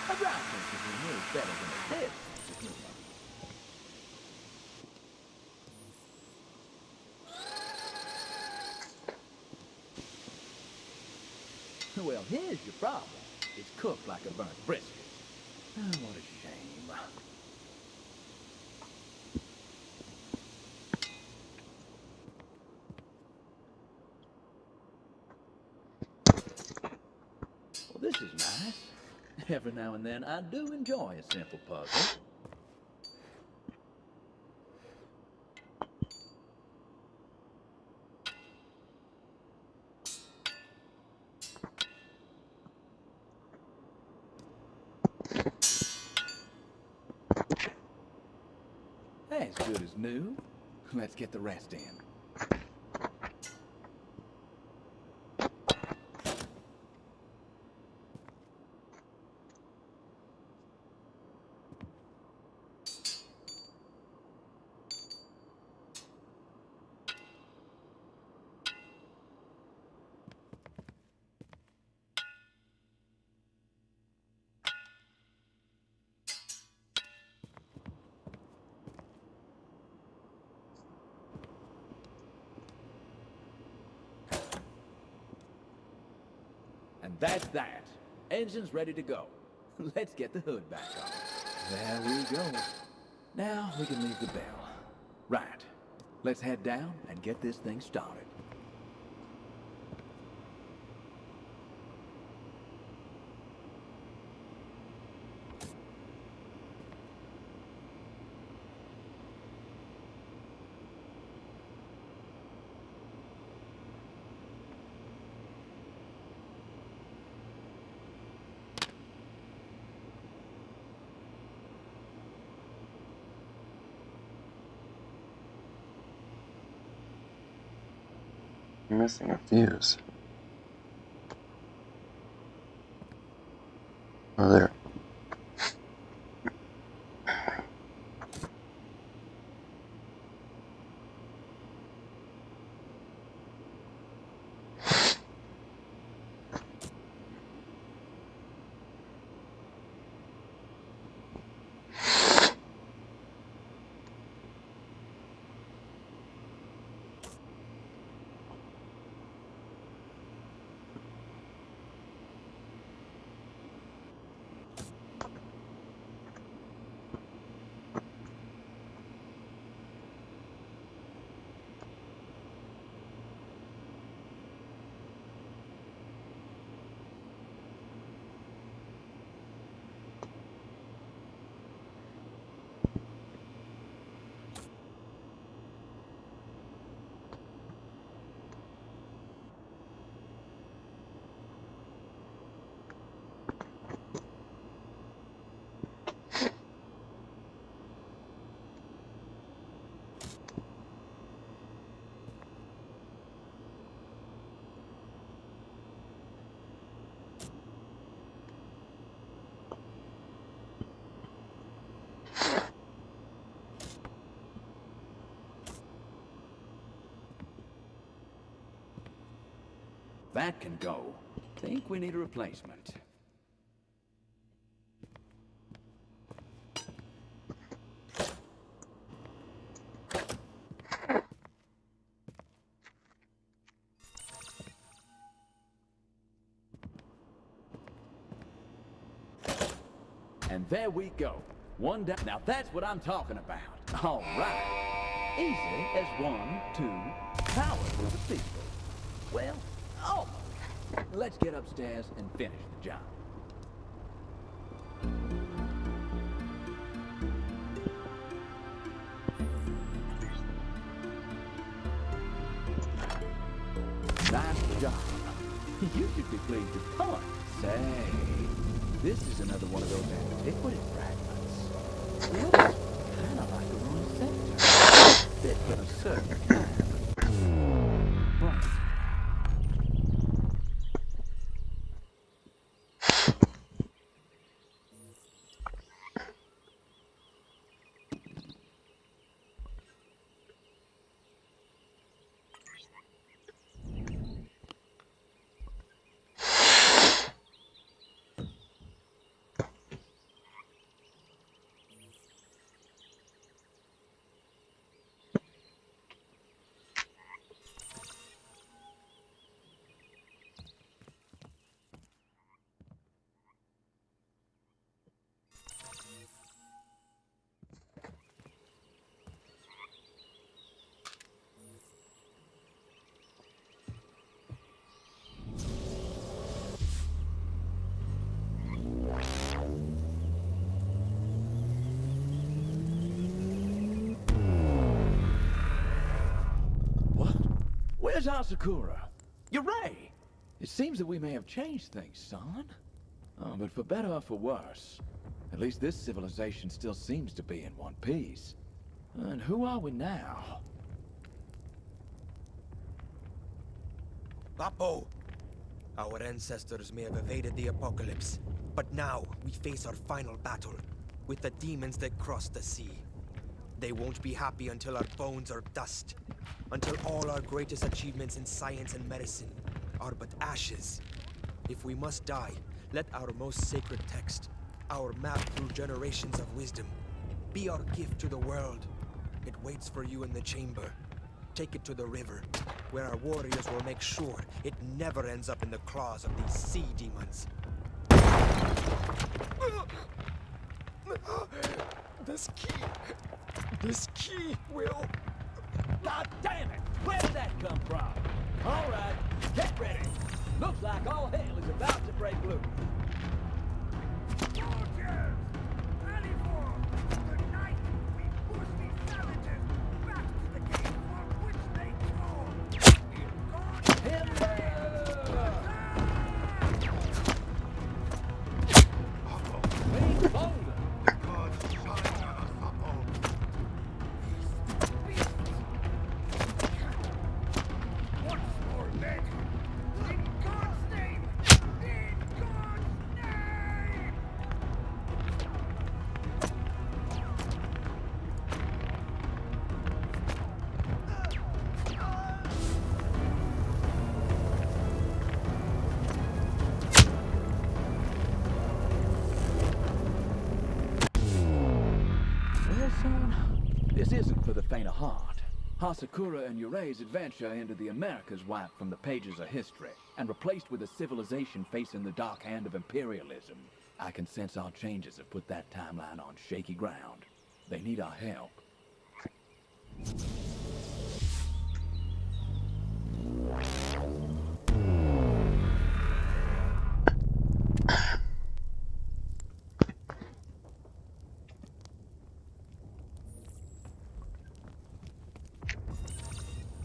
A dry cleaner in here is better than a dish. Well, here's your problem. It's cooked like a burnt brisket. Oh, what a shame. Well, this is nice. Every now and then, I do enjoy a simple puzzle. As good as new. Let's get the rest in. And that's that. Engine's ready to go. Let's get the hood back on. There we go. Now we can leave the bell. Right. Let's head down and get this thing started. I'm missing a fuse. Oh, there. That can go. Think we need a replacement. And there we go. One down. Now that's what I'm talking about. All right. Easy as 1, 2, power to the people. Well, almost. Let's get upstairs and finish the job. Nice job. You should be pleased with points. Say, This is another one of those antiquity fragments. Looks kind of like a ruined center. Fit for a certain time. Right. Where's Asakura? You're right. It seems that we may have changed things, son. Oh, but for better or for worse, at least this civilization still seems to be in one piece. And who are we now? Bappo! Our ancestors may have evaded the apocalypse, but now we face our final battle with the demons that crossed the sea. They won't be happy until our bones are dust, until all our greatest achievements in science and medicine are but ashes. If we must die, let our most sacred text, our map through generations of wisdom, be our gift to the world. It waits for you in the chamber. Take it to the river, where our warriors will make sure it never ends up in the claws of these sea demons. This key will... God damn it! Where did that come from? All right, get ready. Looks like all hell is about to break loose. Soldiers! Rally form! Tonight we push these savages back to the gate from which they came. In God's Be bolder! This isn't for the faint of heart. Hasakura and Yurei's adventure into the Americas wiped from the pages of history and replaced with a civilization facing the dark hand of imperialism. I can sense our changes have put that timeline on shaky ground. They need our help.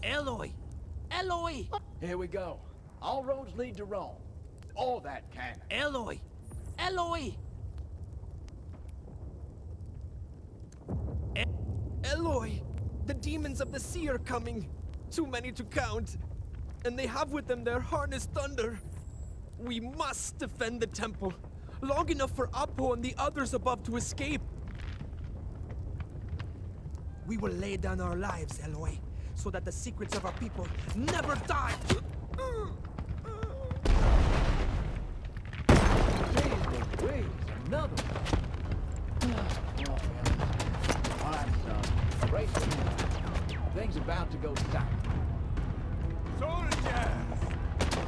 Eloy! Eloy! Here we go. All roads lead to Rome. All that can. Eloy! Eloy! Eloy! The demons of the sea are coming. Too many to count. And they have with them their harnessed thunder. We must defend the temple. Long enough for Apo and the others above to escape. We will lay down our lives, Eloy, so that the secrets of our people never die. Jeez Louise, another one. All right, son. Brace yourself. Things about to go south. soldiers!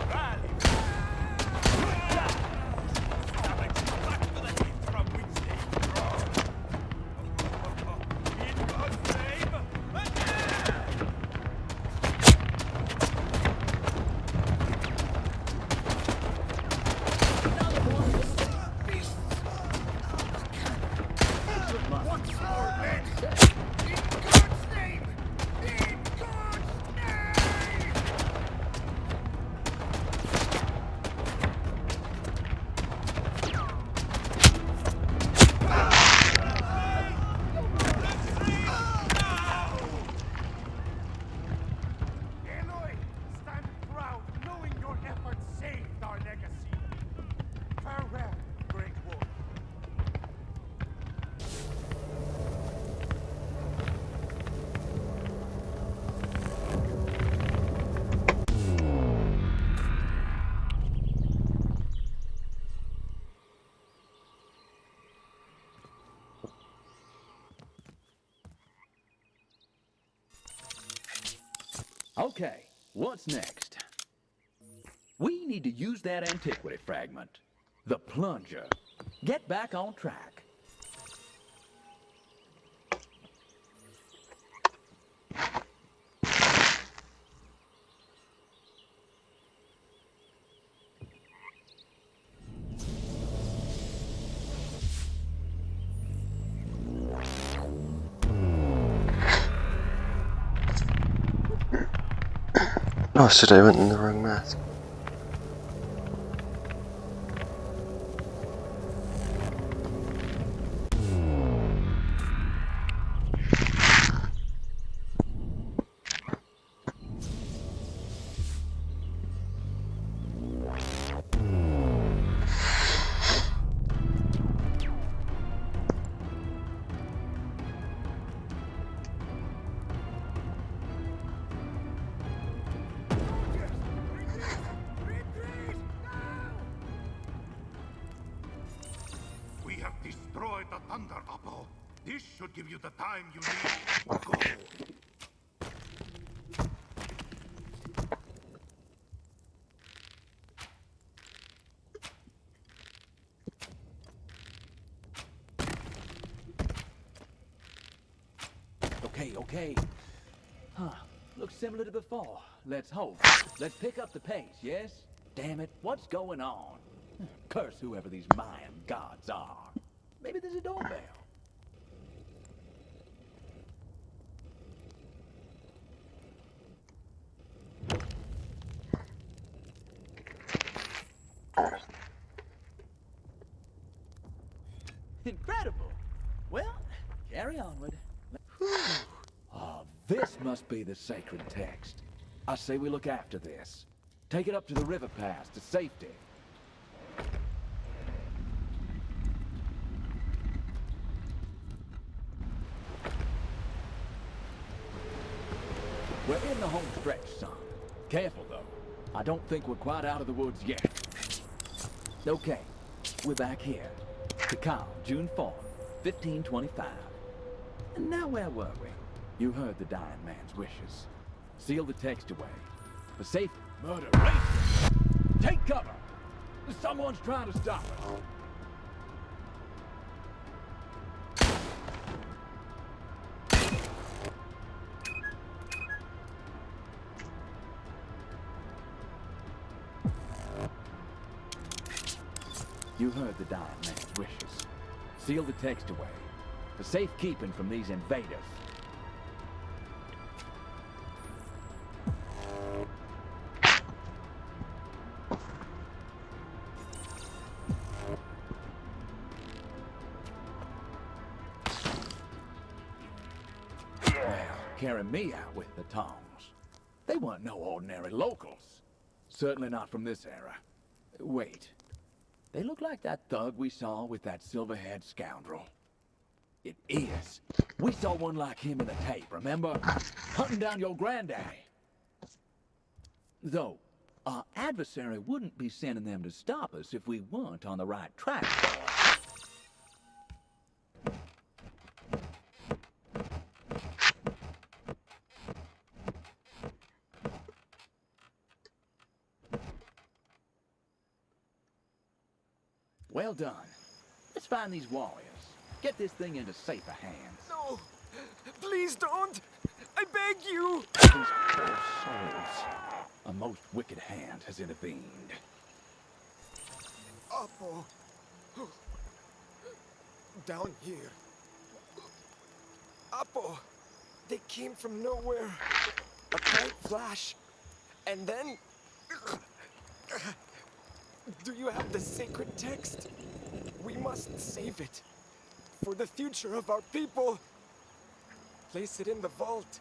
Rally! Okay, what's next? We need to use that antiquity fragment. The plunger. Get back on track. Oh shit, I went in the wrong mask. We have destroyed the Thunder Apple. This should give you the time you need to go. Okay. Huh. Looks similar to before. Let's hope. Let's pick up the pace, yes? Damn it, what's going on? Curse whoever these Mayan gods are. Maybe there's a doorbell. Incredible. Well, carry onward. Oh, this must be the sacred text. I say we look after this. Take it up to the river pass to safety. We're in the home stretch, son. Careful, though. I don't think we're quite out of the woods yet. Okay, we're back here. Tikal, June 4th, 1525. And now where were we? You heard the dying man's wishes. Seal the text away. For safety. Murder racist! Take cover! Someone's trying to stop us. You heard the dying man's wishes. Seal the text away. For safekeeping from these invaders. Well, carry me out with the tongs. They weren't no ordinary locals. Certainly not from this era. Wait. They look like that thug we saw with that silver-haired scoundrel. It is. We saw one like him in the tape, remember? Hunting down your granddaddy. Though, our adversary wouldn't be sending them to stop us if we weren't on the right track. Well done. Let's find these warriors. Get this thing into safer hands. No! Please don't! I beg you! These poor souls. A most wicked hand has intervened. Apo. Down here. Apo. They came from nowhere. A bright flash. And then... Do you have the sacred text? We must save it. For the future of our people. Place it in the vault.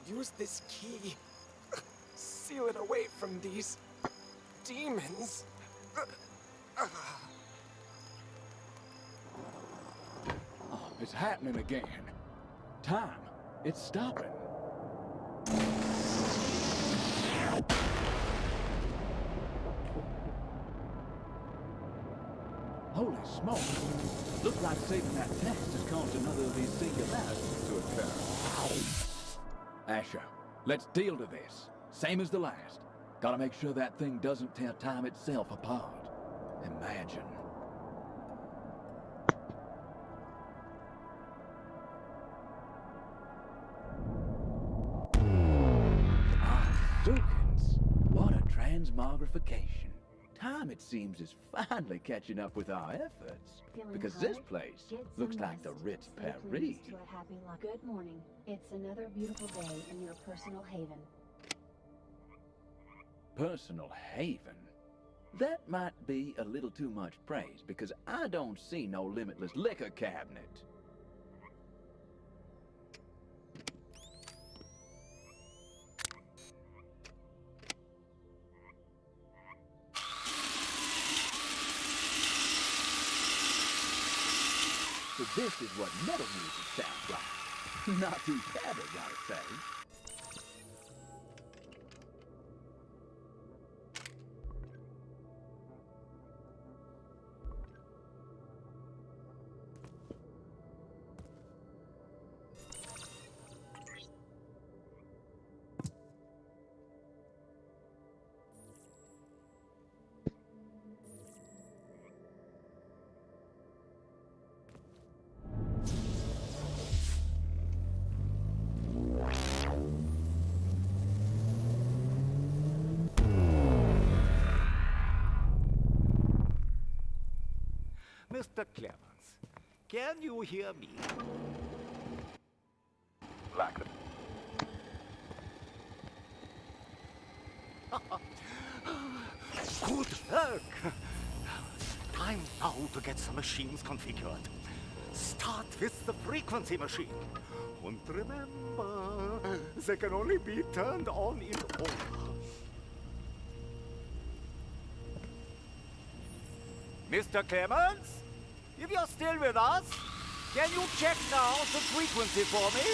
Use this key. Seal it away from these demons. Oh, it's happening again. Time. It's stopping. Holy smoke. Looks like saving that text has caused another of these singularities to occur. Asher, Let's deal to this. Same as the last. Gotta make sure that thing doesn't time itself apart. Imagine. Dukins, what a transmogrification. Time, it seems, is finally catching up with our efforts. Because this place looks like the Ritz Paris. Good morning. It's another beautiful day in your personal haven. Personal haven? That might be a little too much praise, because I don't see no limitless liquor cabinet. So this is what metal music sounds like. Not too shabby, gotta say. Mr. Clemens, can you hear me? Like the... Good work! Time now to get the machines configured. Start with the frequency machine. And remember, they can only be turned on in order. Mr. Clemens? If you're still with us, can you check now the frequency for me?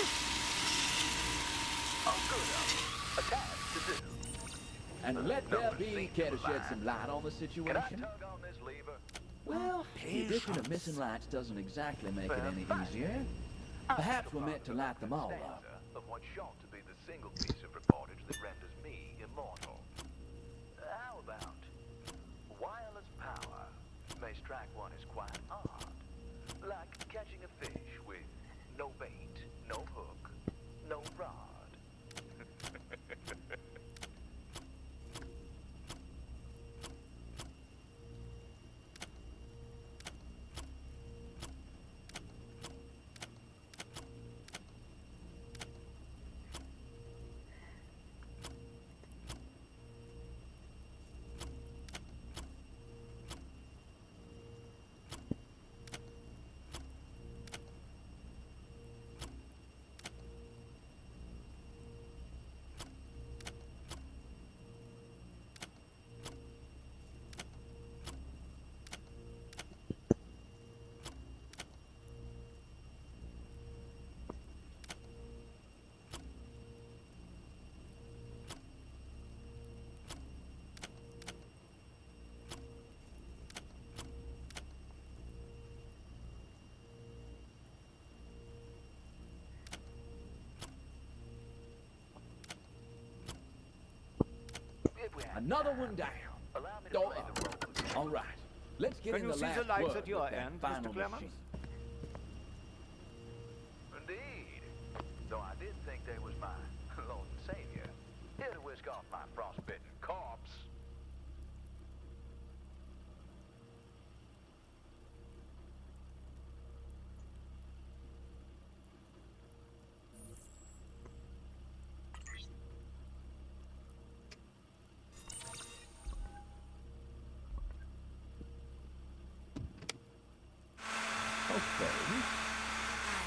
Oh, good. A task to do. And let there be care to shed some light on the situation. Can I tug on this lever? Well, the addition of missing lights doesn't exactly make it any easier. Perhaps we're meant to light them all up. Of what's shown to be the single piece of reportage that renders me immortal. How about wireless power may strike one as quite odd, like catching a fish with no bait, no hook, no rod. Another one down. All right. Let's get in the last Can you see the lights word at your with that end, final Mr. Clemens? machine. Indeed. Though I did think they was my Lord and Savior. Here to whisk off my frostbitten corpse. Okay.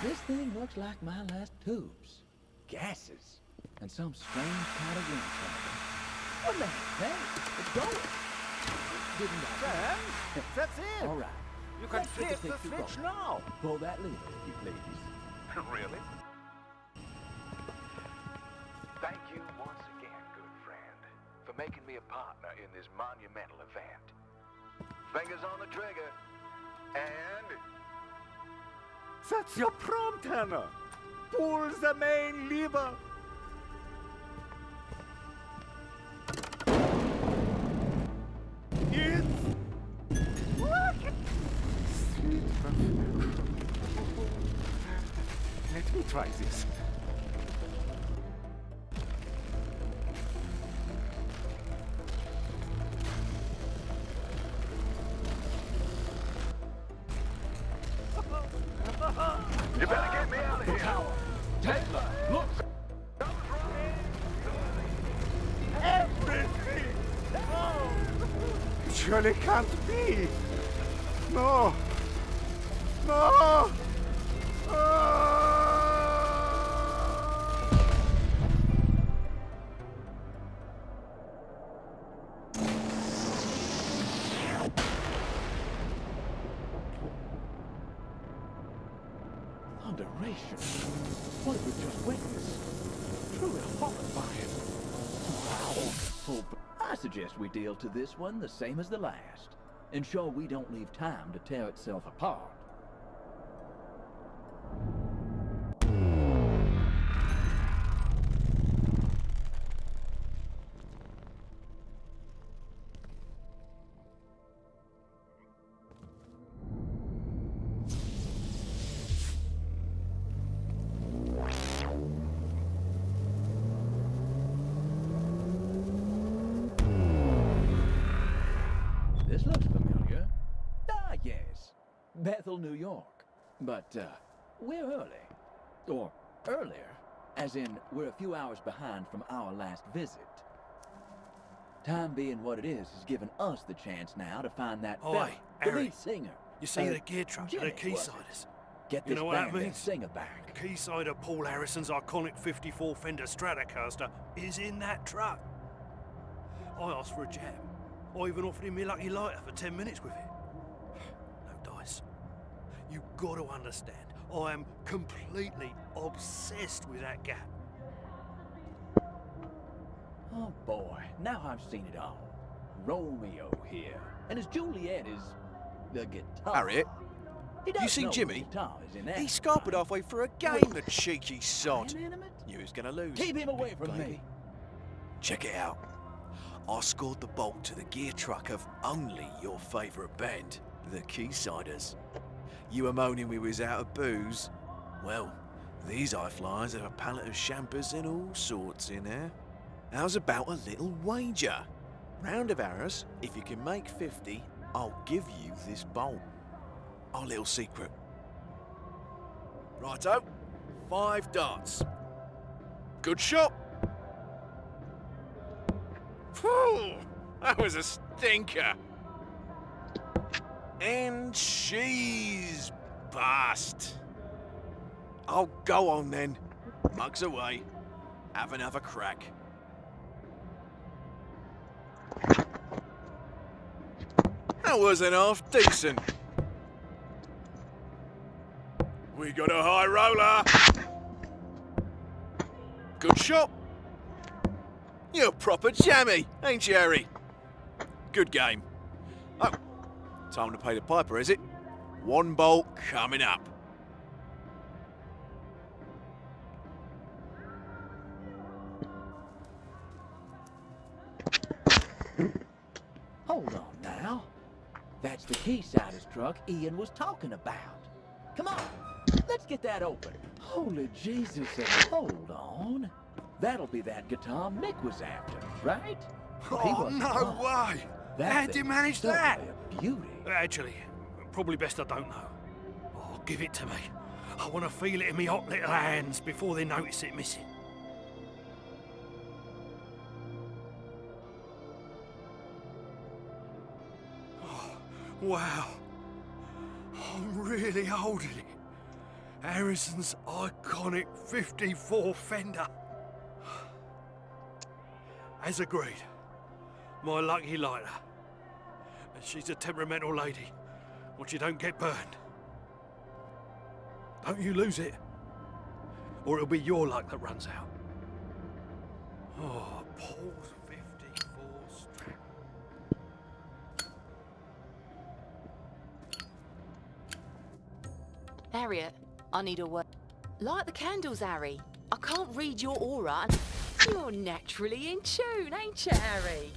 This thing looks like my last tubes. Gases. And some strange kind of wind tunnel. What the heck? It's going. Didn't I? Sam, that's it. All right. You can Let's get flip the picture switch going. now. Pull that lever, if you please. Really? Thank you once again, good friend, for making me a partner in this monumental event. Fingers on the trigger, and... That's your prompt, Hannah. Pull the main lever. Let me try this. You better get me out of here. Tower. Taylor, look. Everything! No! It surely can't be! No! No! Thunderation. What have we just witnessed? Truly horrifying. Wow. I suggest we deal to this one the same as the last. Ensure we don't leave time to tear itself apart. This looks familiar. Ah, yes. Bethel, New York. But, we're early. Or earlier, as in we're a few hours behind from our last visit. Time being what it is has given us the chance now to find that fella, the lead singer. You see the gear truck and the keysiders? Get You this know what that band their means? singer back. Keysider Paul Harrison's iconic 54 Fender Stratocaster is in that truck. I asked for a jam. I even offered him my lucky lighter for 10 minutes with it. No dice. You got to understand, I am completely obsessed with that gap. Oh boy, now I've seen it all. Romeo here, and his Juliet is the guitar. Harriet, He does you seen know Jimmy? the guitar is in there. He scarpered halfway through a game, the cheeky sod. Knew he was gonna lose. Keep him away from Baby. me. Check it out. I scored the bolt to the gear truck of only your favourite band, the Keysiders. You were moaning we was out of booze. Well, these high flyers have a pallet of champers and all sorts in there. How's about a little wager? Round of arrows, if you can make 50, I'll give you this bolt. Our little secret. Righto, 5 darts. Good shot. Phew, that was a stinker. And she's bust. Oh, go on then. Mugs away. Have another crack. That wasn't half decent. We got a high roller. Good shot. You're proper jammy, ain't you, Harry? Good game. Oh, time to pay the piper, is it? 1 bolt coming up. Hold on now. That's the Keysiders truck Ian was talking about. Come on, let's get that open. Holy Jesus, and hold on. That'll be that guitar Mick was after, right? Oh, no way! How'd you manage that? Beauty. Actually, probably best I don't know. Oh, give it to me. I want to feel it in my hot little hands before they notice it missing. Oh, wow. I'm really holding it. Harrison's iconic 54 Fender. As agreed, my lucky lighter. And she's a temperamental lady. What you don't get burned. Don't you lose it, or it'll be your luck that runs out. Oh, Paul's 54 Strat. Harriet, I need a word. Light the candles, Harry. I can't read your aura. And you're naturally in tune, ain't you, Harry?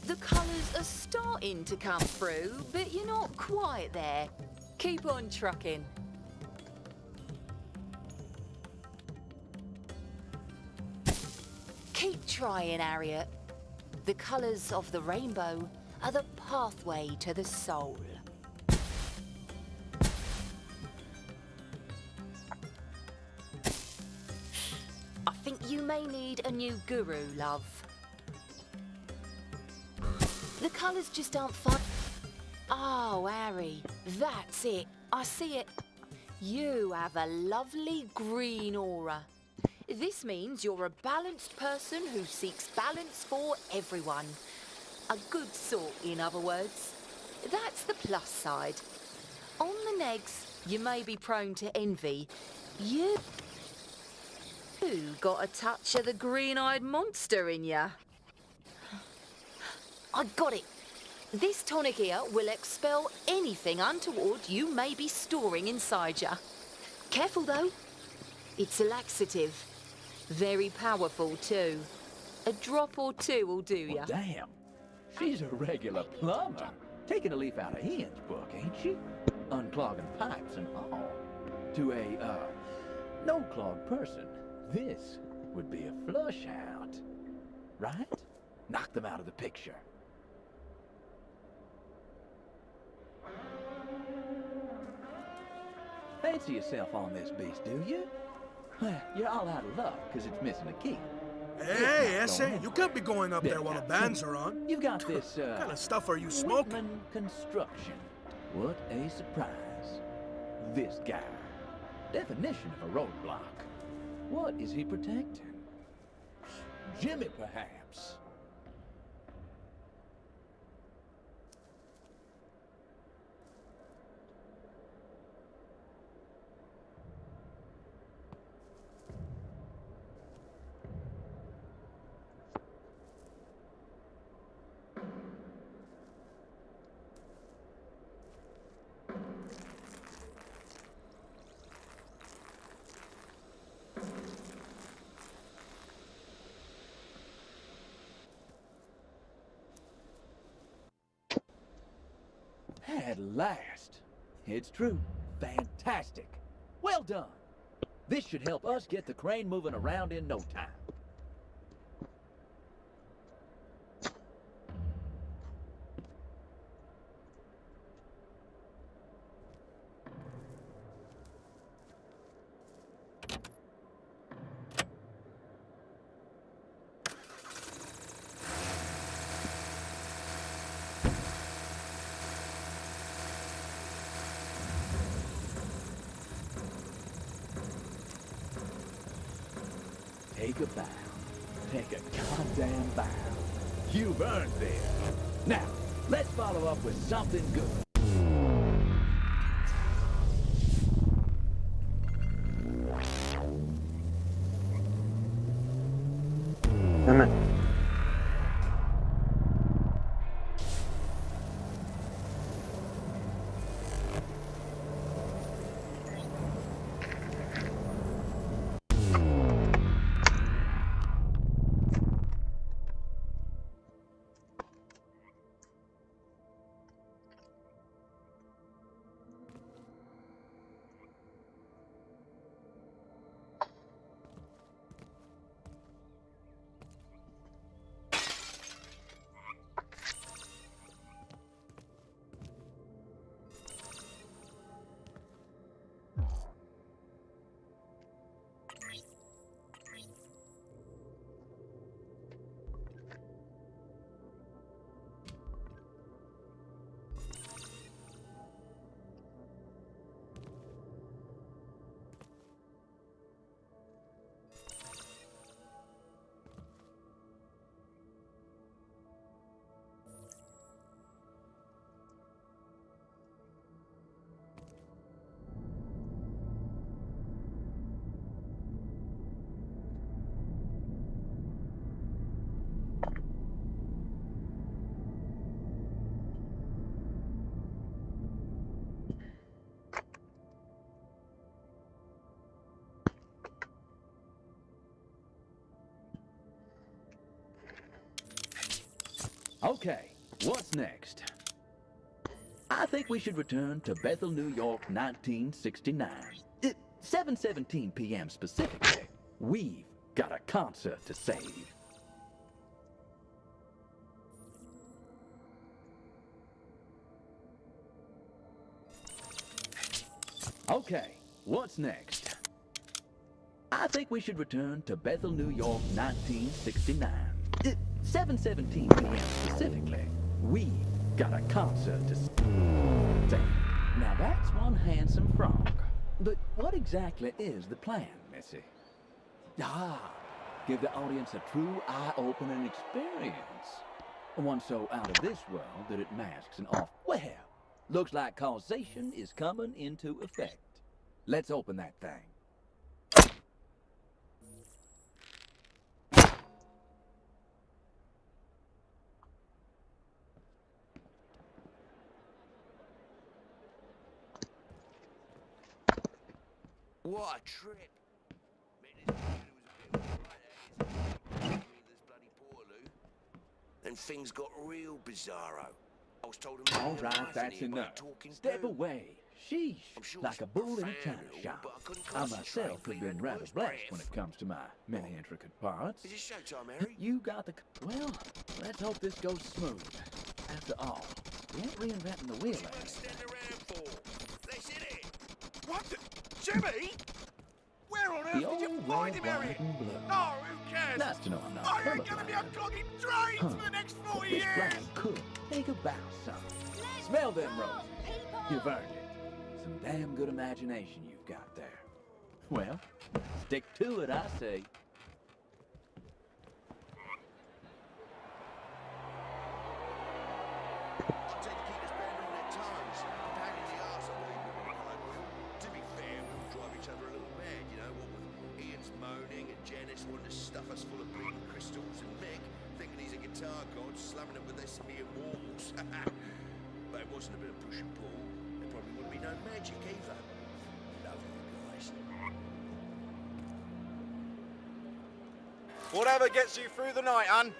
The colours are starting to come through, but you're not quite there. Keep on trucking. Keep trying, Harriet. The colours of the rainbow are the pathway to the soul. I think you may need a new guru, love. The colours just aren't fun. Oh, Harry, that's it. I see it. You have a lovely green aura. This means you're a balanced person who seeks balance for everyone. A good sort, in other words. That's the plus side. On the negs, you may be prone to envy. You got a touch of the green-eyed monster in ya. I got it. This tonic here will expel anything untoward you may be storing inside ya. Careful though. It's a laxative. Very powerful too. A drop or two will do ya. Well, damn. She's a regular plumber. Taking a leaf out of Ian's book, ain't she? Unclogging pipes and all. To a, no-clog person, this would be a flush out. Right? Knock them out of the picture. Fancy yourself on this beast, do you? Well, you're all out of luck because it's missing a key. Hey, S.A., you can't be going up there while the bands are on. You've got this, What kind of stuff are you smoking? Whitman Construction. What a surprise. This guy. Definition of a roadblock. What is he protecting? Jimmy, perhaps. At last. It's true. Fantastic. Well done. This should help us get the crane moving around in no time. Take a bow. Take a goddamn bow. You've earned this. Now, let's follow up with something good. Damn it. Okay, what's next? I think we should return to Bethel, New York, 1969. 7:17 p.m. specifically. We've got a concert to save. Okay, what's next? I think we should return to Bethel, New York, 1969. 7:17 p.m. specifically. We've got a concert to save. Now that's one handsome frog. But what exactly is the plan, Missy? Give the audience a true eye-opening experience. One so out of this world that it masks an off. Well, looks like causation is coming into effect. Let's open that thing. What a trip! Then things got real bizarro. I was told to All right, that's enough. Step away. Sheesh, like a bull in a china shop. I myself have been rather blessed when it comes to my many intricate parts. Is it showtime, Harry? You got the... Well, let's hope this goes smooth. After all, we ain't reinventing the wheel. Stand around for? This is it. What the... Jimmy? Where on earth did you find him, Harry? Oh, who cares? Nice to know I'm not I ain't gonna be unclogging drains for the next 40 This years! flag could take a bow, son. Smell them roses. You've earned it. Some damn good imagination you've got there. Well, stick to it, I say. To be fair, we'll drive each other a little mad, you know, what with Ian's moaning and Janice wanting to stuff us full of bleeding crystals and Mick thinking he's a guitar god slamming it with this mere mortals. But it wasn't a bit of push and pull. There probably wouldn't be no magic either. Love you guys. Whatever gets you through the night, hun.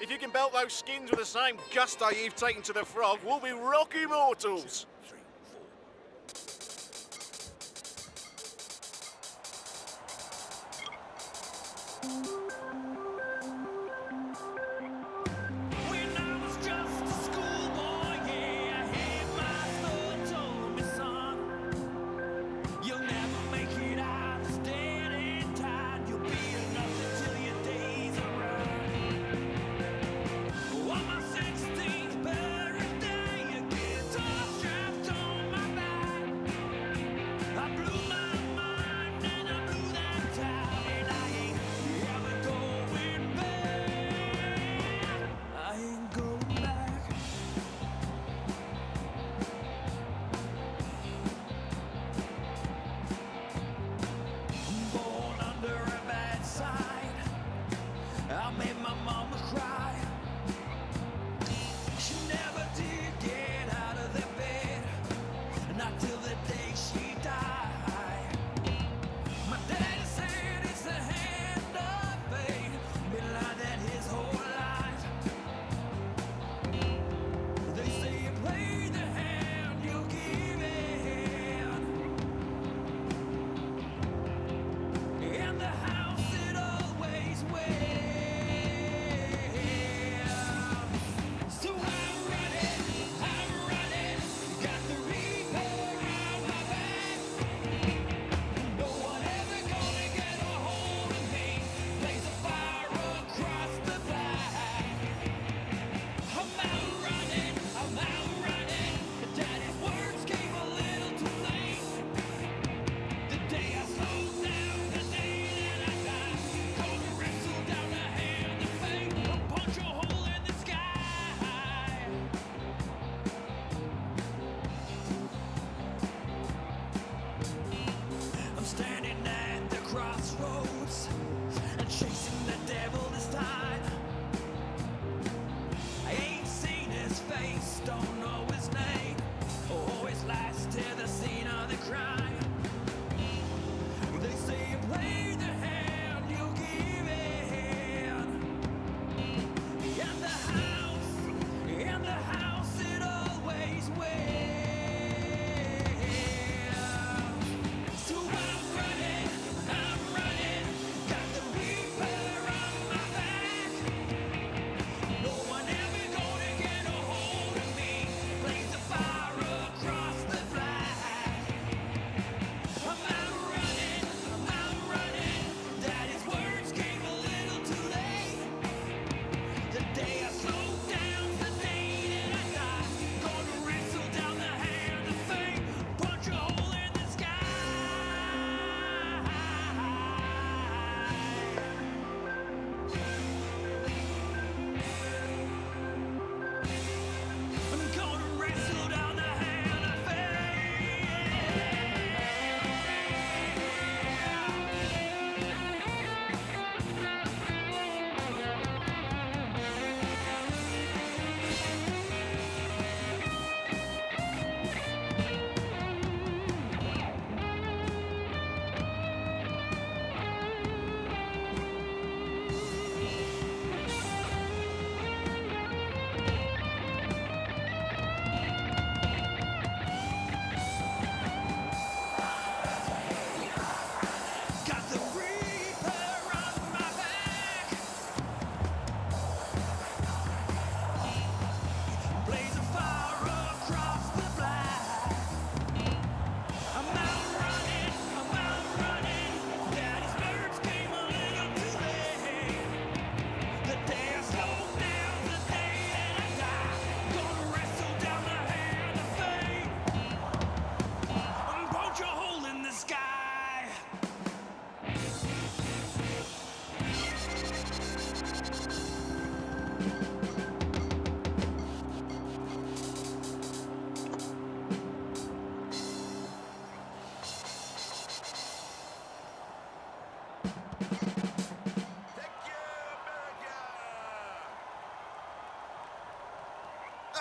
If you can belt those skins with the same gusto you've taken to the frog, we'll be rock immortals.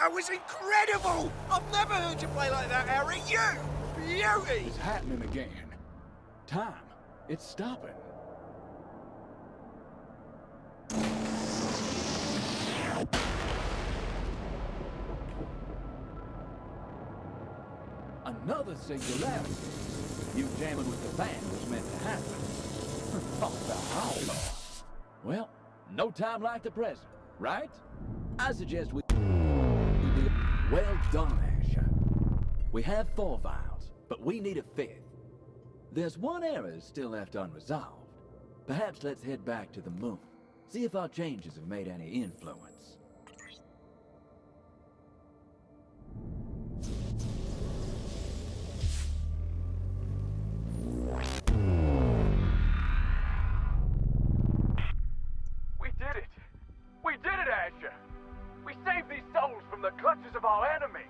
That was incredible! I've never heard you play like that, Harry. You! Beauty! It's happening again. Time. It's stopping. Another singularity. You jamming with the band was meant to happen. Talk about outlaw. Well, no time like the present, right? I suggest we do. Well done, Asher. We have 4 vials, but we need a 5th. There's one error still left unresolved. Perhaps let's head back to the moon. See if our changes have made any influence. We did it! We did it, Asher! We saved these souls from the clutches of our enemy!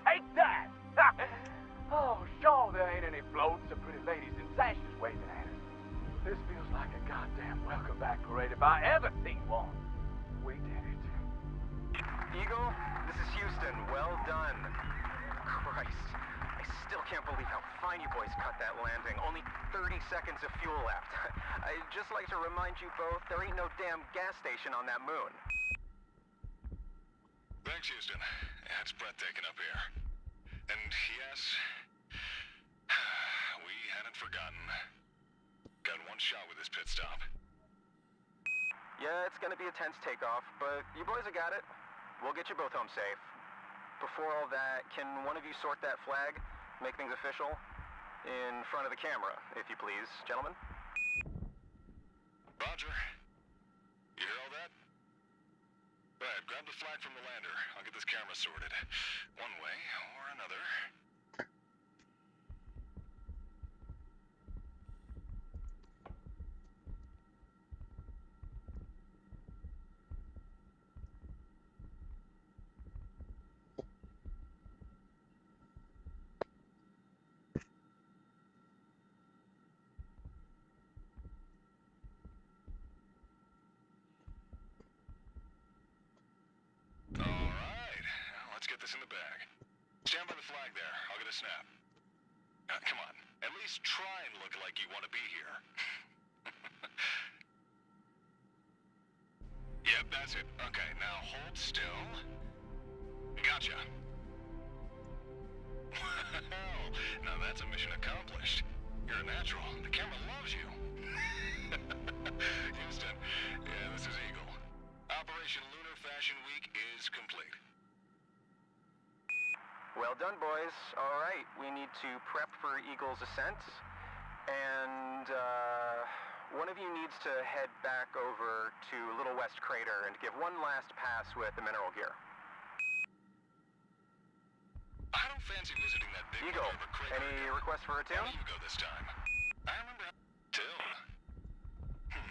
Take that! Oh, sure, there ain't any floats or pretty ladies in sashes waving at us. This feels like a goddamn welcome back parade if I ever seen one. We did it. Eagle, this is Houston. Well done. Christ, I still can't believe how fine you boys cut that landing. Only 30 seconds of fuel left. I'd just like to remind you both, there ain't no damn gas station on that moon. Thanks, Houston. Yeah, it's breathtaking up here. And yes, we hadn't forgotten. Got one shot with this pit stop. Yeah, it's gonna be a tense takeoff, but you boys have got it. We'll get you both home safe. Before all that, can one of you sort that flag? Make things official? In front of the camera, if you please, gentlemen. Roger. You hear all that? Go ahead, grab the flag from the lander. I'll get this camera sorted. One way or another. Let's get this in the bag. Stand by the flag there. I'll get a snap. Come on. At least try and look like you want to be here. Yep, that's it. Okay, now hold still. Gotcha. Well, now that's a mission accomplished. You're a natural. The camera loves you. Houston, yeah, this is Eagle. Operation Lunar Fashion Week is complete. Well done, boys. All right, we need to prep for Eagle's ascent. And, one of you needs to head back over to Little West Crater and give one last pass with the mineral gear. I don't fancy visiting that big Eagle, crater. any requests for a tune? Why don't you go this time? I remember till.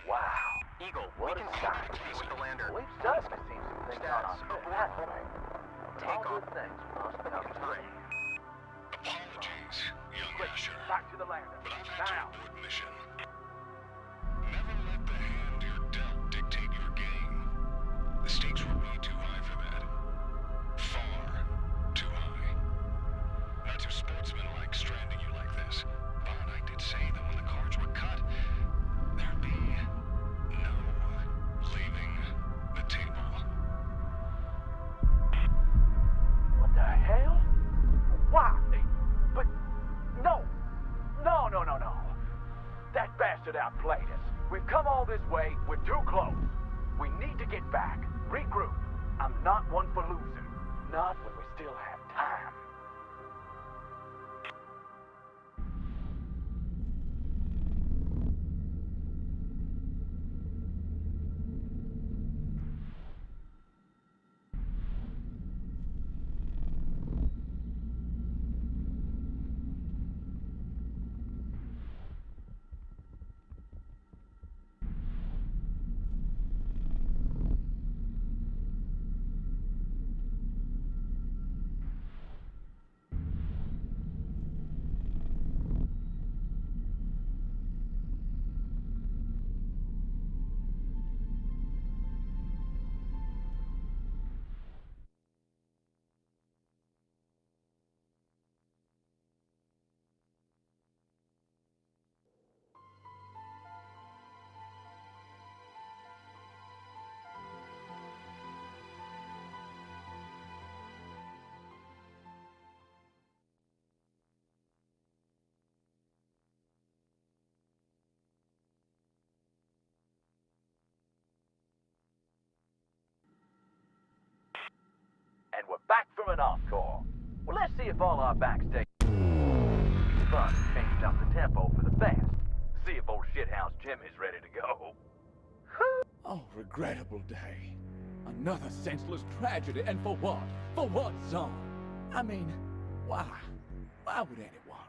Wow. Eagle, What we can a start sight. with the lander. We've certainly seen some things on our Stats trip, aboard. haven't we? Take All off. good things must come to an end. Apologies, young Quick, Asher. back to the lander. But I've had Now. to abort mission. Never let the hand you're dealt dictate your game. The stakes were way too high for that. Far too high. Not too sportsmanlike stranding you like this. But I did say that when the cards were cut, there'd be no leaving the table. What the hell? Why? But no. No. That bastard outplayed us. We've come all this way. We're too close. We need to get back. Regroup. I'm not one for losing. Not when we still have time. back from an encore. Well, let's see if all our backstage fun changed up the tempo for the best. See if old shithouse Jimmy's ready to go. Oh, regrettable day. Another senseless tragedy, and for what? For what, son? I mean, why? Why would anyone?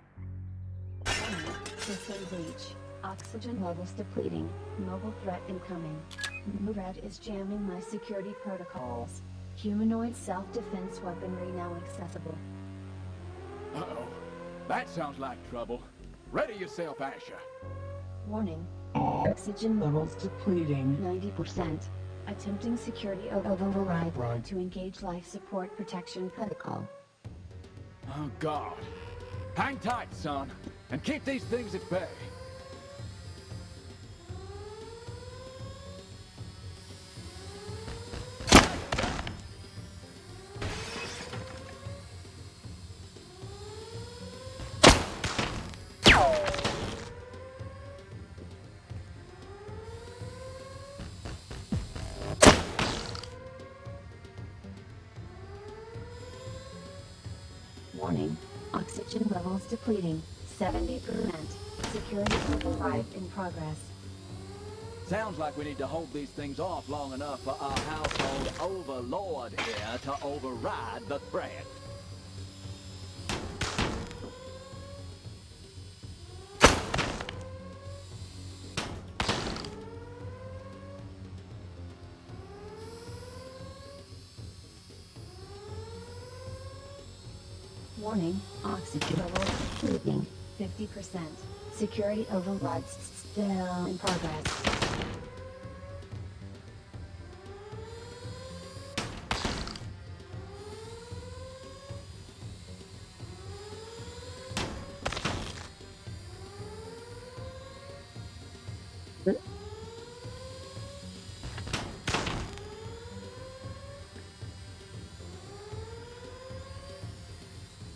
System breach. Oxygen levels depleting. Mobile threat incoming. Red is jamming my security protocols. Humanoid self-defense weaponry now accessible. Uh-oh. That sounds like trouble. Ready yourself, Asher. Warning. Oxygen levels depleting. 90%. Attempting security override to engage life support protection protocol. Oh, God. Hang tight, son, and keep these things at bay. Warning. Oxygen levels depleting. 70%. Security override in progress. Sounds like we need to hold these things off long enough for our household overlord here to override the threat. Warning. Oxygen levels depleting. 50%. Security overrides still in progress.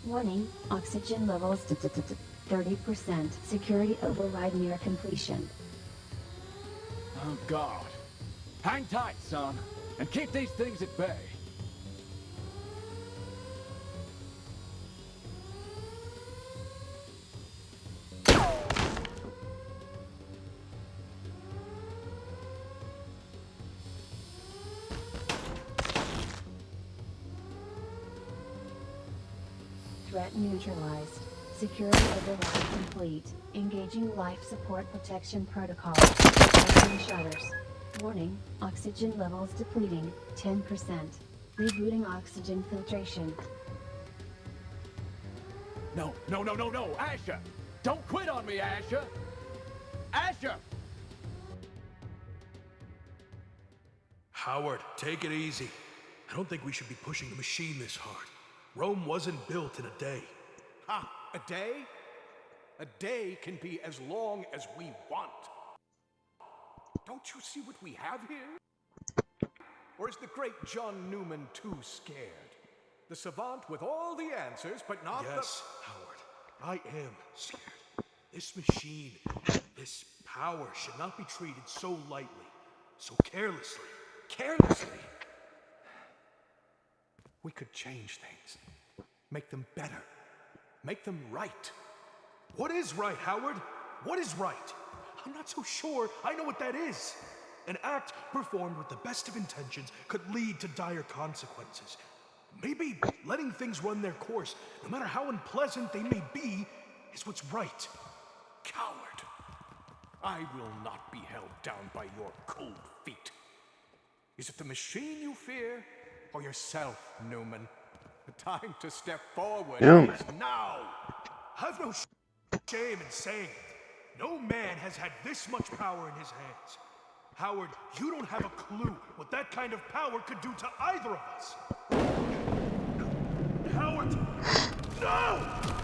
Warning, oxygen levels 30%. Security override near completion. Oh, God. Hang tight, son, and keep these things at bay. Threat neutralized. Security override complete. Engaging life support protection protocol. Opening shutters. Warning, oxygen levels depleting. 10%. Rebooting oxygen filtration. No, no, no, no, no, Asher! Don't quit on me, Asher! Asher! Howard, take it easy. I don't think we should be pushing the machine this hard. Rome wasn't built in a day. Ha! A day? A day can be as long as we want. Don't you see what we have here? Or is the great John Newman too scared? The savant with all the answers, but not Yes, Howard. I am scared. This machine, this power should not be treated so lightly, so carelessly. Carelessly! We could change things. Make them better. Make them right. What is right, Howard? What is right? I'm not so sure I know what that is. An act performed with the best of intentions could lead to dire consequences. Maybe letting things run their course, no matter how unpleasant they may be, is what's right. Coward. I will not be held down by your cold feet. Is it the machine you fear, or yourself, Newman? The time to step forward is now. I've no shame in saying it. No man has had this much power in his hands. Howard, you don't have a clue what that kind of power could do to either of us. Howard! No!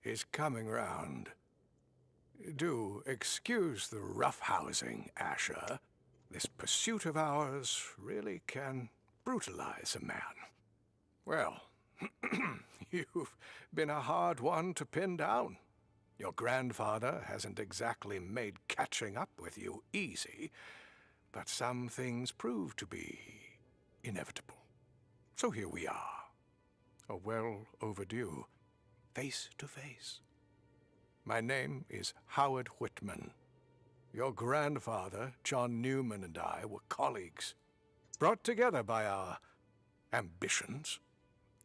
Is coming round. Do excuse the roughhousing, Asher. This pursuit of ours really can brutalize a man. Well, you've been a hard one to pin down. Your grandfather hasn't exactly made catching up with you easy, but some things prove to be inevitable. So here we are, a well overdue face to face. My name is Howard Whitman. Your grandfather, John Newman, and I were colleagues, brought together by our ambitions.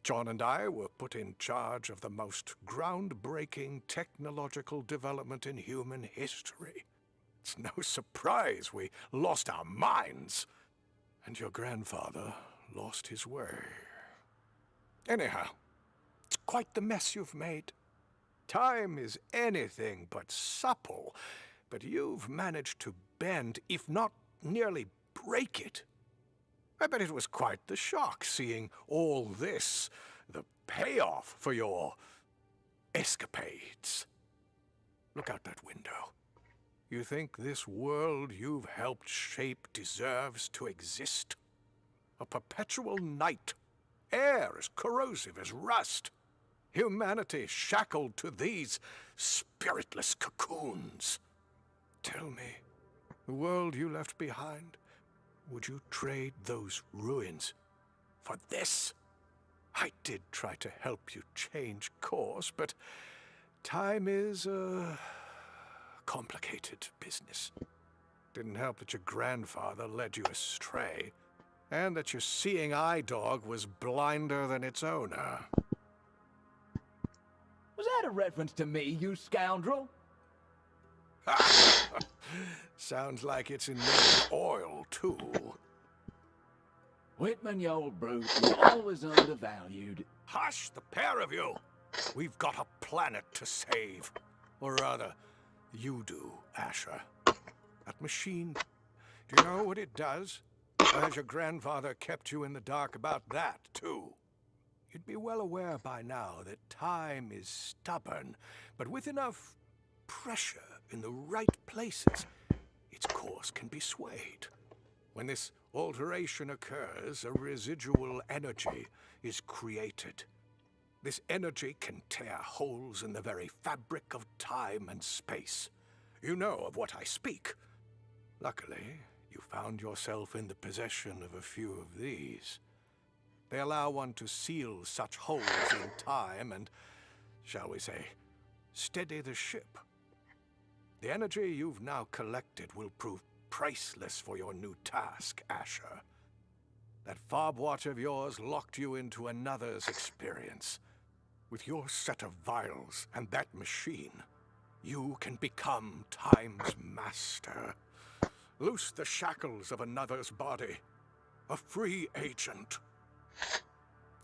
John and I were put in charge of the most groundbreaking technological development in human history. It's no surprise we lost our minds, and your grandfather lost his way. Anyhow, it's quite the mess you've made. Time is anything but supple, but you've managed to bend, if not nearly break it. I bet it was quite the shock seeing all this, the payoff for your escapades. Look out that window. You think this world you've helped shape deserves to exist? A perpetual night, air as corrosive as rust, humanity shackled to these spiritless cocoons. Tell me, the world you left behind, would you trade those ruins for this? I did try to help you change course, but time is a complicated business. Didn't help that your grandfather led you astray, and that your seeing eye dog was blinder than its owner. Was that a reference to me, you scoundrel? Sounds like it's in need of oil, too. Whitman, you old brute, you're always undervalued. Hush, the pair of you! We've got a planet to save. Or rather, you do, Asher. That machine, do you know what it does? Or has your grandfather kept you in the dark about that, too? You'd be well aware by now that time is stubborn, but with enough pressure in the right places, its course can be swayed. When this alteration occurs, a residual energy is created. This energy can tear holes in the very fabric of time and space. You know of what I speak. Luckily, you found yourself in the possession of a few of these. They allow one to seal such holes in time and, shall we say, steady the ship. The energy you've now collected will prove priceless for your new task, Asher. That fob watch of yours locked you into another's experience. With your set of vials and that machine, you can become time's master. Loose the shackles of another's body. A free agent.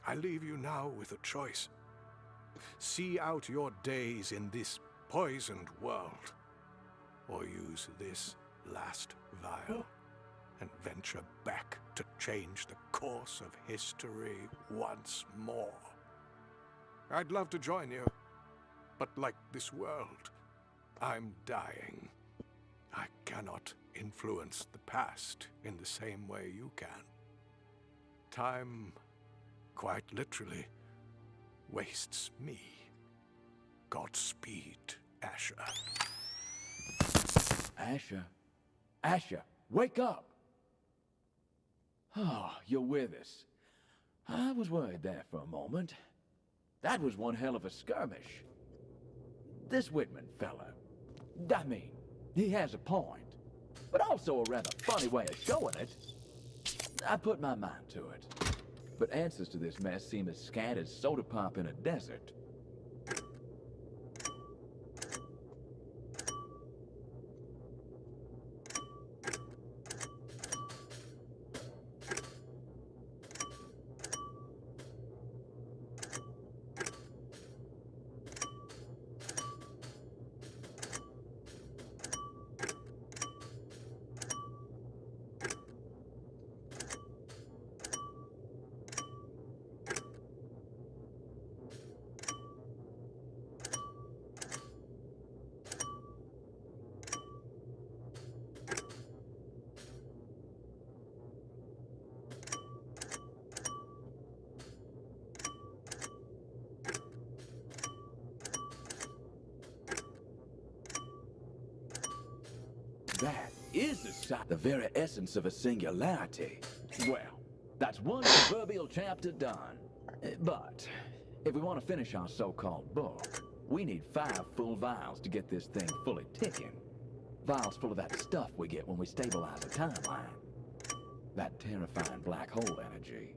I leave you now with a choice. See out your days in this poisoned world, or use this last vial and venture back to change the course of history once more. I'd love to join you, but like this world, I'm dying. I cannot influence the past in the same way you can. Time, quite literally, wastes me. Godspeed, Asher. Asher? Asher, wake up! Oh, you're with us. I was worried there for a moment. That was one hell of a skirmish. This Whitman fella, I mean, he has a point, but also a rather funny way of showing it. I put my mind to it, but answers to this mess seem as scant as soda pop in a desert. outside the very essence of a singularity. Well, that's one proverbial chapter done. But if we want to finish our so-called book, we need 5 full vials to get this thing fully ticking. Vials full of that stuff we get when we stabilize a timeline. That terrifying black hole energy.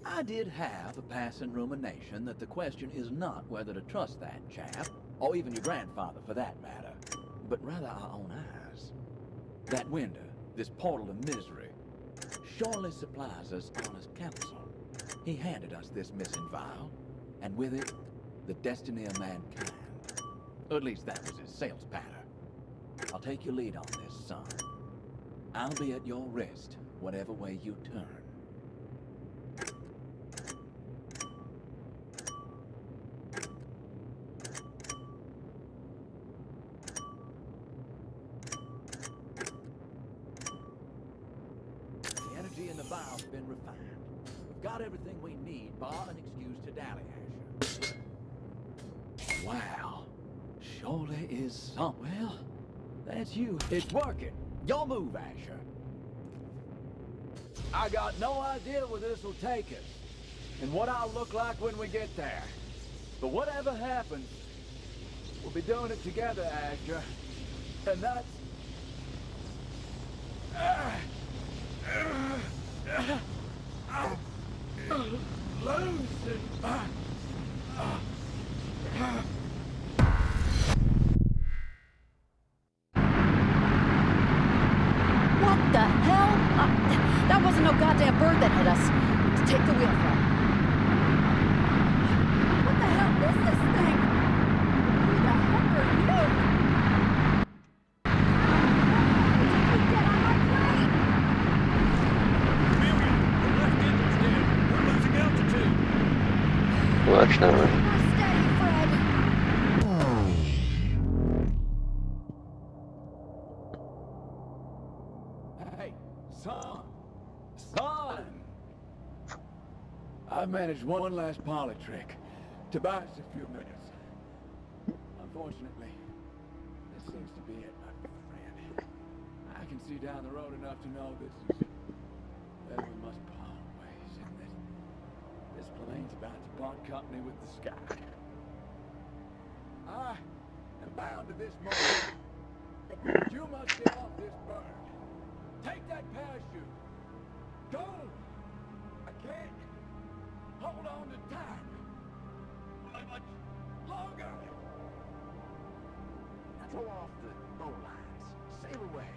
I did have a passing rumination that the question is not whether to trust that chap, or even your grandfather for that matter, but rather our own eyes. That window, this portal of misery, surely supplies us honest counsel. He handed us this missing vial, and with it, the destiny of mankind. Or at least that was his sales patter. I'll take your lead on this, son. I'll be at your wrist, whatever way you turn. Vial's been refined. We've got everything we need, bar an excuse to dally, Asher. Wow. Surely is some... Well, that's you. It's working. Your move, Asher. I got no idea where this will take us, and what I'll look like when we get there. But whatever happens, we'll be doing it together, Asher. And that's... What the hell? That wasn't no goddamn bird that hit us. Take the wheel, Fred. What the hell is this thing? Who the heck are you? Watch that way. Hey, son! Son! I managed one last parlor trick to buy us a few minutes. Unfortunately, this seems to be it, my friend. I can see down the road enough to know this is where we must part ways, and that this plane's about to part company with the sky. I am bound to this moment. You must get off this bird. Take that parachute. Go! I can't hold on to time much longer. Now throw off the bow lines. Sail away.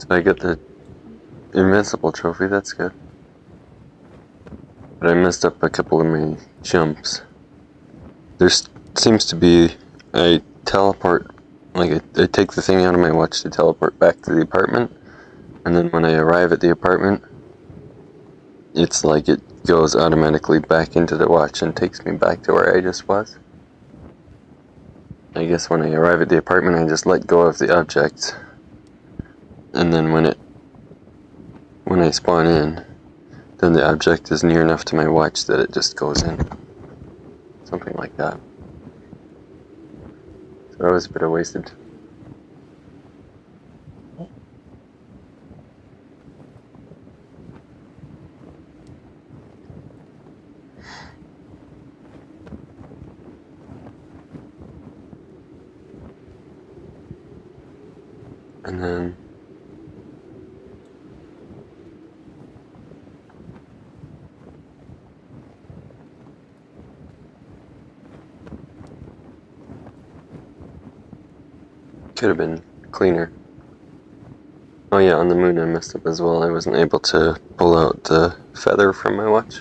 So I get the invincible trophy, that's good. But I messed up a couple of my jumps. There seems to be a teleport, like I take the thing out of my watch to teleport back to the apartment, and then when I arrive at the apartment, it's like it goes automatically back into the watch and takes me back to where I just was. I guess when I arrive at the apartment, I just let go of the object, and then when I spawn in, then the object is near enough to my watch that it just goes in. Something like that. So that was a bit of wasted. And then could have been cleaner. Oh yeah, on the moon I messed up as well. I wasn't able to pull out the feather from my watch.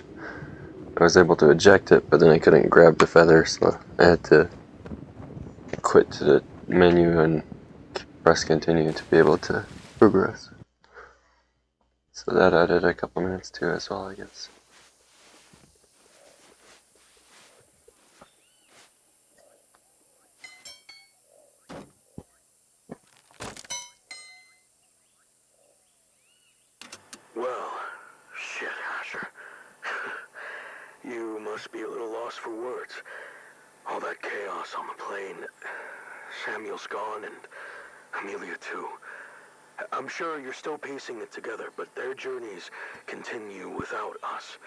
I was able to eject it, but then I couldn't grab the feather, so I had to quit to the menu and press continue to be able to progress. So that added a couple minutes too as well, I guess. Well, shit, Asher. You must be a little lost for words. All that chaos on the plane. Samuel's gone, and Amelia too. I'm sure you're still piecing it together, but their journeys continue without us.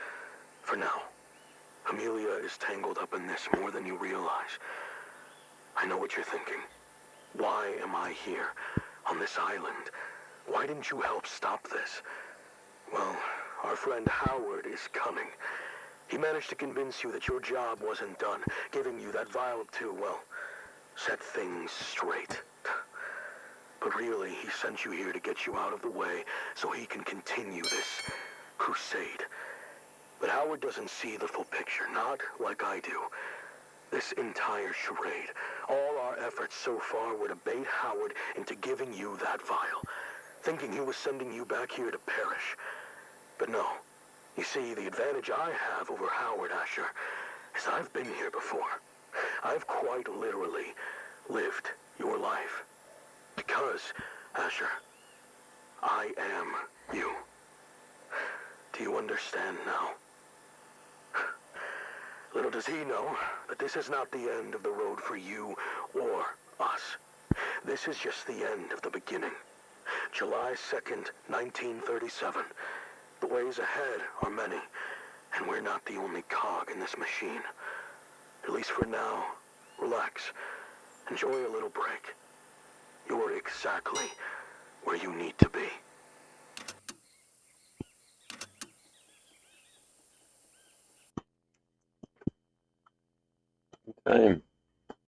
For now. Amelia is tangled up in this more than you realize. I know what you're thinking. Why am I here, on this island? Why didn't you help stop this? Well, our friend Howard is coming. He managed to convince you that your job wasn't done, giving you that vial to, well, set things straight. But really, he sent you here to get you out of the way so he can continue this crusade. But Howard doesn't see the full picture, not like I do. This entire charade, all our efforts so far were to bait Howard into giving you that vial, thinking he was sending you back here to perish. But no. You see, the advantage I have over Howard, Asher, is I've been here before. I've quite literally lived your life. Because, Asher, I am you. Do you understand now? Little does he know that this is not the end of the road for you or us. This is just the end of the beginning. July 2nd, 1937. The ways ahead are many, and we're not the only cog in this machine. At least for now, relax. Enjoy a little break. You're exactly where you need to be. Time.